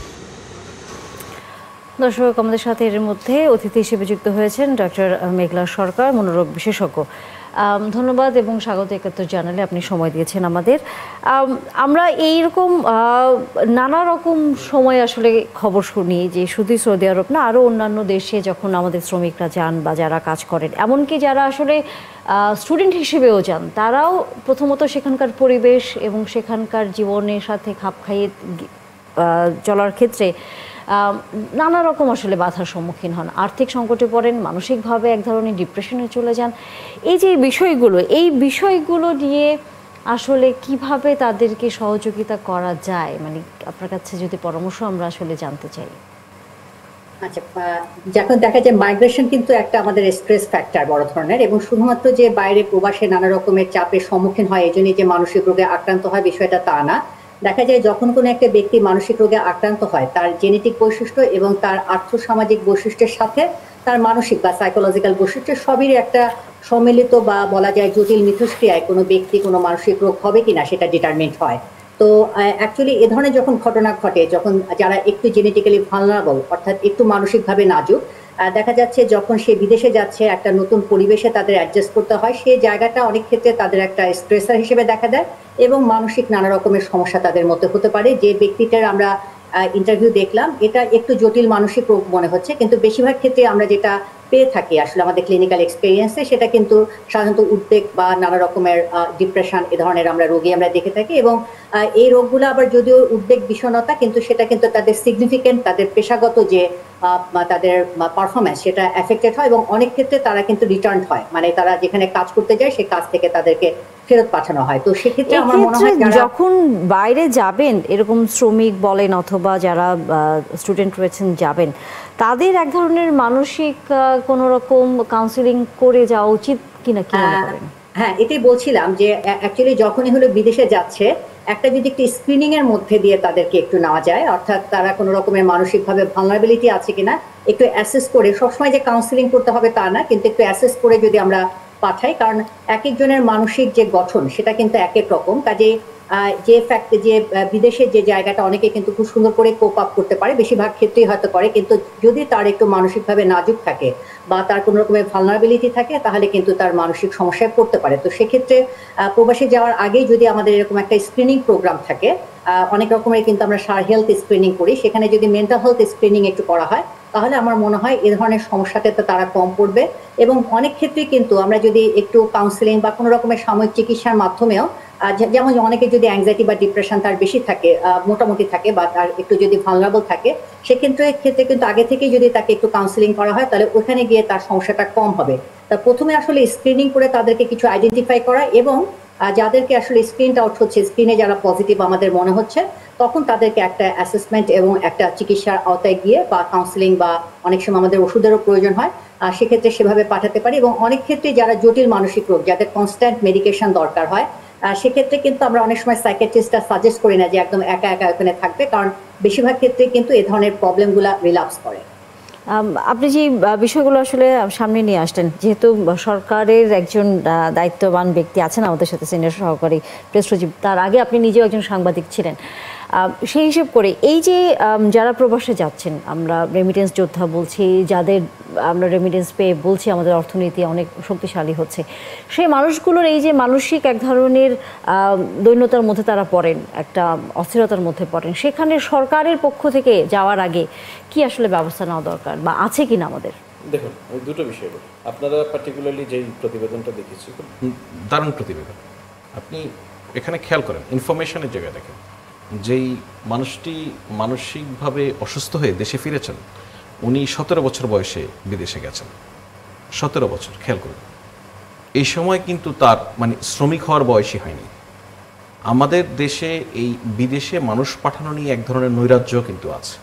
দর্শক, আমাদের সাথে এর মধ্যে অতিথি হিসেবে যুক্ত হয়েছেন ডক্টর মেঘলা সরকার, মনোরোগ বিশেষজ্ঞ। ধন্যবাদ এবং স্বাগত ৭১ জানালে আপনি সময় দিয়েছেন আমাদের। আমরা এইরকম নানা রকম সময় আসলে খবর শুনি যে শুধু সৌদি আরব না, আরও অন্যান্য দেশে যখন আমাদের শ্রমিকরা যান বা যারা কাজ করেন, এমনকি যারা আসলে স্টুডেন্ট হিসেবেও যান, তারাও প্রথমত সেখানকার পরিবেশ এবং সেখানকার জীবনের সাথে খাপ খাইয়ে চলার ক্ষেত্রে নানা রকম আসলে বাধার সম্মুখীন হন, আর্থিক সংকটে পড়েন, মানসিকভাবে এক ধরনের ডিপ্রেশনে চলে যান। এই যে এই বিষয়গুলো নিয়ে আসলে কিভাবে তাদেরকে সহযোগিতা করা যায়, মানে আপনার কাছে যদি পরামর্শ আমরা আসলে জানতে চাই। আচ্ছা, যখন দেখা যায় মাইগ্রেশন কিন্তু একটা আমাদের স্ট্রেস ফ্যাক্টর বড় ধরনের, এবং শুধুমাত্র যে বাইরে প্রবাসে নানা রকমের চাপের সম্মুখীন হয় এই জন্যই যে মানসিক রোগে আক্রান্ত হয় বিষয়টা তা না। দেখা যায় যখন কোনো একটা ব্যক্তি মানসিক রোগে আক্রান্ত হয়, তার জেনেটিক বৈশিষ্ট্য এবং তার আর্থসামাজিক বৈশিষ্ট্যের সাথে তার মানসিক বা সাইকোলজিক্যাল বৈশিষ্ট্য সবই একটা সম্মিলিত বা বলা যায় জটিল মিথস্ক্রিয়ায় কোনো ব্যক্তি কোনো মানসিক রোগ হবে কিনা সেটা ডিটারমিন্ড হয়। তো অ্যাকচুয়ালি এ ধরনের যখন ঘটনা ঘটে, যখন যারা একটু জেনেটিক্যালি ভালনারেবল অর্থাৎ একটু মানসিকভাবে নাজুক, দেখা যাচ্ছে যখন সে বিদেশে যাচ্ছে একটা নতুন পরিবেশে তাদের অ্যাডজাস্ট করতে হয়, সেই জায়গাটা অনেক ক্ষেত্রে তাদের একটা স্ট্রেসার হিসেবে দেখা দেয় এবং মানসিক নানা রকমের সমস্যা তাদের মধ্যে হতে পারে। যে ব্যক্তিটার আমরা ইন্টারভিউ দেখলাম এটা একটু জটিল মানসিক রোগ মনে হচ্ছে, কিন্তু বেশিরভাগ ক্ষেত্রে আমরা যেটা পেয়ে থাকি আসলে আমাদের ক্লিনিক্যাল এক্সপিরিয়েন্সে সেটা কিন্তু সাধারণত উদ্বেগ বা নানা রকমের ডিপ্রেশন এ ধরনের আমরা রোগী আমরা দেখে থাকি। এবং এই রোগগুলো আবার যদিও উদ্বেগ বিষণ্ণতা, কিন্তু সেটা কিন্তু তাদের সিগনিফিকেন্ট তাদের পেশাগত যে তাদের পারফরমেন্স সেটা এফেক্টেড হয় এবং অনেক ক্ষেত্রে তারা কিন্তু রিটার্ন হয়, মানে তারা যেখানে কাজ করতে যায় সেই কাজ থেকে তাদেরকে ফেরত পাঠানো হয়। তো সেক্ষেত্রে আমার মনে হয় যখন বাইরে যাবেন, এরকম শ্রমিক বলেন অথবা যারা স্টুডেন্ট রয়েছেন যাবেন, তাদের এক ধরনের মানসিক কোনো রকম কাউন্সিলিং করে যাওয়া উচিত কিনা কি মনে করেন? হ্যাঁ, এটাই বলছিলাম যে অ্যাকচুয়ালি যখনই হলো বিদেশে যাচ্ছে একটা যদি একটু স্ক্রিনিং এর মধ্যে দিয়ে তাদেরকে একটু নেওয়া যায়, অর্থাৎ তারা কোনো রকমের মানসিকভাবে ভালনারেবিলিটি আছে কিনা একটু অ্যাসেস করে, সবসময় যে কাউন্সিলিং করতে হবে তা না, কিন্তু একটু অ্যাসেস করে যদি আমরা পাঠাই, কারণ এক একজনের মানসিক যে গঠন সেটা কিন্তু এক এক রকম। কাজে যে বিদেশের যে জায়গাটা অনেকে কিন্তু খুব সুন্দর করে কোপ আপ করতে পারে, বেশিরভাগ ক্ষেত্রেই হয়তো করে, কিন্তু যদি তার একটু মানসিকভাবে নাজুক থাকে বা তার কোনো রকমের ভালনারেবিলিটি থাকে তাহলে কিন্তু তার মানসিক সমস্যায় পড়তে পারে। তো সেক্ষেত্রে প্রবাসে যাওয়ার আগেই যদি আমাদের এরকম একটা স্ক্রিনিং প্রোগ্রাম থাকে, অনেক রকমের কিন্তু আমরা হেলথ স্ক্রিনিং করি, সেখানে যদি মেন্টাল হেলথ স্ক্রিনিং একটু করা হয় তাহলে আমার মনে হয় এ ধরনের সমস্যাতে তো তারা কম পড়বে। এবং অনেক ক্ষেত্রে কিন্তু আমরা যদি একটু কাউন্সিলিং বা কোনো রকমের সাময়িক চিকিৎসার মাধ্যমেও, যেমন অনেকে যদি অ্যাংজাইটি বা ডিপ্রেশন তার বেশি থাকে, মোটামুটি থাকে বা তার একটু যদি ভালনারেবল থাকে, সেক্ষেত্রে কিন্তু আগে থেকেই যদি তাকে একটু কাউন্সিলিং করা হয় তাহলে ওখানে গিয়ে তার সমস্যাটা কম হবে। তা প্রথমে আসলে স্ক্রিনিং করে তাদেরকে কিছু আইডেন্টিফাই করা এবং যাদেরকে আসলে স্ক্রিনড আউট হচ্ছে, স্ক্রিনে যারা পজিটিভ আমাদের মনে হচ্ছে, তখন তাদেরকে একটা অ্যাসেসমেন্ট এবং একটা চিকিৎসার আওতায় গিয়ে বা কাউন্সিলিং বা অনেক সময় আমাদের ওষুধেরও প্রয়োজন হয়, সেক্ষেত্রে সেভাবে পাঠাতে পারি। এবং অনেক ক্ষেত্রে যারা জটিল মানসিক রোগ, যাদের কনস্ট্যান্ট মেডিকেশন দরকার হয়, সেক্ষেত্রে কিন্তু আমরা অনেক সময় সাইকিয়াট্রিস্টরা সাজেস্ট করি না যে একদম একা একা ওখানে থাকবে, কারণ বেশিরভাগ ক্ষেত্রে কিন্তু এ ধরনের প্রবলেমগুলো রিল্যাপস করে। আপনি যে বিষয়গুলো আসলে সামনে নিয়ে আসলেন, যেহেতু সরকারের একজন দায়িত্ববান ব্যক্তি আছেন আমাদের সাথে, সিনিয়র সহকারী প্রেস সচিব, তার আগে আপনি নিজেও একজন সাংবাদিক ছিলেন, সেই হিসেব করে এই যে যারা প্রবাসে যাচ্ছেন, আমরা রেমিটেন্স যোদ্ধা বলছি, যাদের আমরা রেমিটেন্স পেয়ে বলছি আমাদের অর্থনীতি অনেক শক্তিশালী হচ্ছে, সেই মানুষগুলোর এই যে মানসিক এক ধরনের দৈন্যতার মধ্যে তারা পড়েন, একটা অস্থিরতার মধ্যে পড়েন, সেখানে সরকারের পক্ষ থেকে যাওয়ার আগে কি আসলে ব্যবস্থা নেওয়া দরকার বা আছে কিনা আমাদের? দেখুন, আমি দুটো বিষয় বলি। আপনারা পার্টিকুলারলি যেই প্রতিবেদনটা দেখেছি, খুব দারুণ প্রতিবেদন। আপনি এখানে খেয়াল করেন, ইনফরমেশনের জায়গায় দেখেন, যেই মানুষটি মানসিকভাবে অসুস্থ হয়ে দেশে ফিরেছেন, উনি 17 বছর বয়সে বিদেশে গেছেন। 17 বছর, খেয়াল করুন। এই সময় কিন্তু তার মানে শ্রমিক হওয়ার বয়সই হয়নি। আমাদের দেশে এই বিদেশে মানুষ পাঠানো নিয়ে এক ধরনের নৈরাজ্য কিন্তু আছে।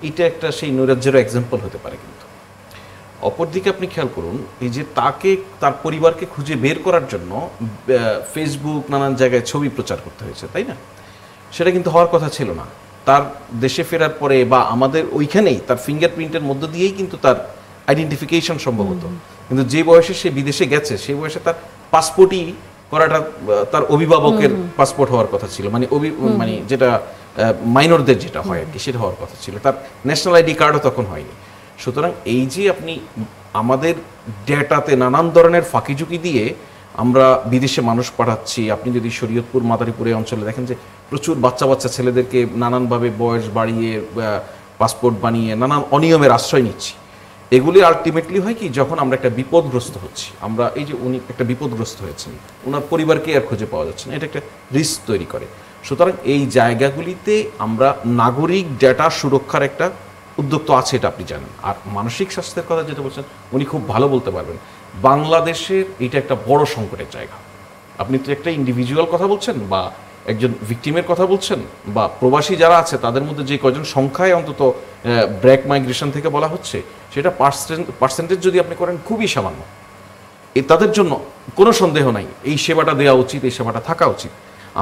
এটা একটা সেই নৈরাজ্যেরও এক্সাম্পল হতে পারে। কিন্তু অপরদিকে আপনি খেয়াল করুন, এই যে তাকে তার পরিবারকে খুঁজে বের করার জন্য ফেসবুক নানান জায়গায় ছবি প্রচার করতে হয়েছে, তাই না? সেটা কিন্তু হওয়ার কথা ছিল না। তার দেশে ফেরার পরে বা আমাদের ওইখানেই তার ফিঙ্গারপ্রিন্টের মধ্য দিয়েই কিন্তু তার আইডেন্টিফিকেশন সম্ভব হতো। কিন্তু যে বয়সে সে বিদেশে গেছে সেই বয়সে তার পাসপোর্টই করাটা তার অভিভাবকের পাসপোর্ট হওয়ার কথা ছিল, মানে যেটা মাইনরদের যেটা হয় আর কি, সেটা হওয়ার কথা ছিল। তার ন্যাশনাল আইডি কার্ডও তখন হয়নি। সুতরাং এই যে আপনি আমাদের ডেটাতে নানান ধরনের ফাঁকিঝুঁকি দিয়ে আমরা বিদেশে মানুষ পাঠাচ্ছি, আপনি যদি শরীয়তপুর মাদারীপুর এই অঞ্চলে দেখেন যে প্রচুর বাচ্চা বাচ্চা ছেলেদেরকে নানানভাবে বয়স বাড়িয়ে পাসপোর্ট বানিয়ে নানান অনিয়মের আশ্রয় নিচ্ছি। এগুলি আলটিমেটলি হয় কি, যখন আমরা একটা বিপদগ্রস্ত হচ্ছি, আমরা এই যে উনি একটা বিপদগ্রস্ত হয়েছেন, ওনার পরিবারকে আর খুঁজে পাওয়া যাচ্ছে না, এটা একটা রিস্ক তৈরি করে। সুতরাং এই জায়গাগুলিতে আমরা নাগরিক ডেটা সুরক্ষার একটা উদ্যোগ তো আছে, এটা আপনি জানেন। আর মানসিক স্বাস্থ্যের কথা যেটা বলছেন উনি খুব ভালো বলতে পারবেন। বাংলাদেশের এটা একটা বড় সংকটের জায়গা। আপনি তো একটা ইন্ডিভিজুয়াল কথা বলছেন বা একজন ভিকটিমের কথা বলছেন, বা প্রবাসী যারা আছে তাদের মধ্যে যে কয়জন সংখ্যায় অন্তত ব্র্যাক মাইগ্রেশন থেকে বলা হচ্ছে, সেটা পার্সেন্টেজ যদি আপনি করেন খুবই সামান্য। তাদের জন্য কোনো সন্দেহ নাই এই সেবাটা দেওয়া উচিত, এই সেবাটা থাকা উচিত।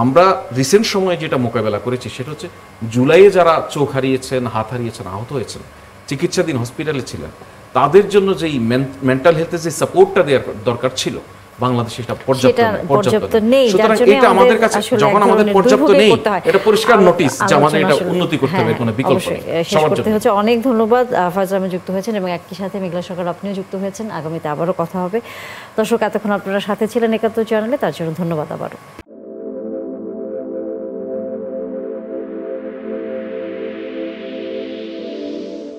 আমরা রিসেন্ট সময়ে যেটা মোকাবেলা করেছি সেটা হচ্ছে জুলাইয়ে যারা চোখ হারিয়েছেন, হাত হারিয়েছেন, আহত হয়েছেন, চিকিৎসাধীন হসপিটালে ছিলেন, তাদের জন্য যেই মেন্টাল হেলথের যে সাপোর্টটা দেওয়ার দরকার ছিল বাংলাদেশে সেটা পর্যাপ্ত নেই। সুতরাং এটা আমাদের কাছে যখন আমাদের পর্যাপ্ত নেই, এটা পরিষ্কার নোটিশ যে আমাদের এটা উন্নতি করতে হবে, কোনো বিকল্প নেই। সবার জন্য অনেক ধন্যবাদ ফায়জুল আহমেদ যুক্ত হয়েছেন এবং একই সাথে মেঘলা সরকার আপনিও যুক্ত হয়েছেন। আগামীতে আবারও কথা হবে। দর্শক, এতক্ষণ আপনারা সাথে ছিলেন একাত্তর চ্যানেলে, তার জন্য ধন্যবাদ আবারও।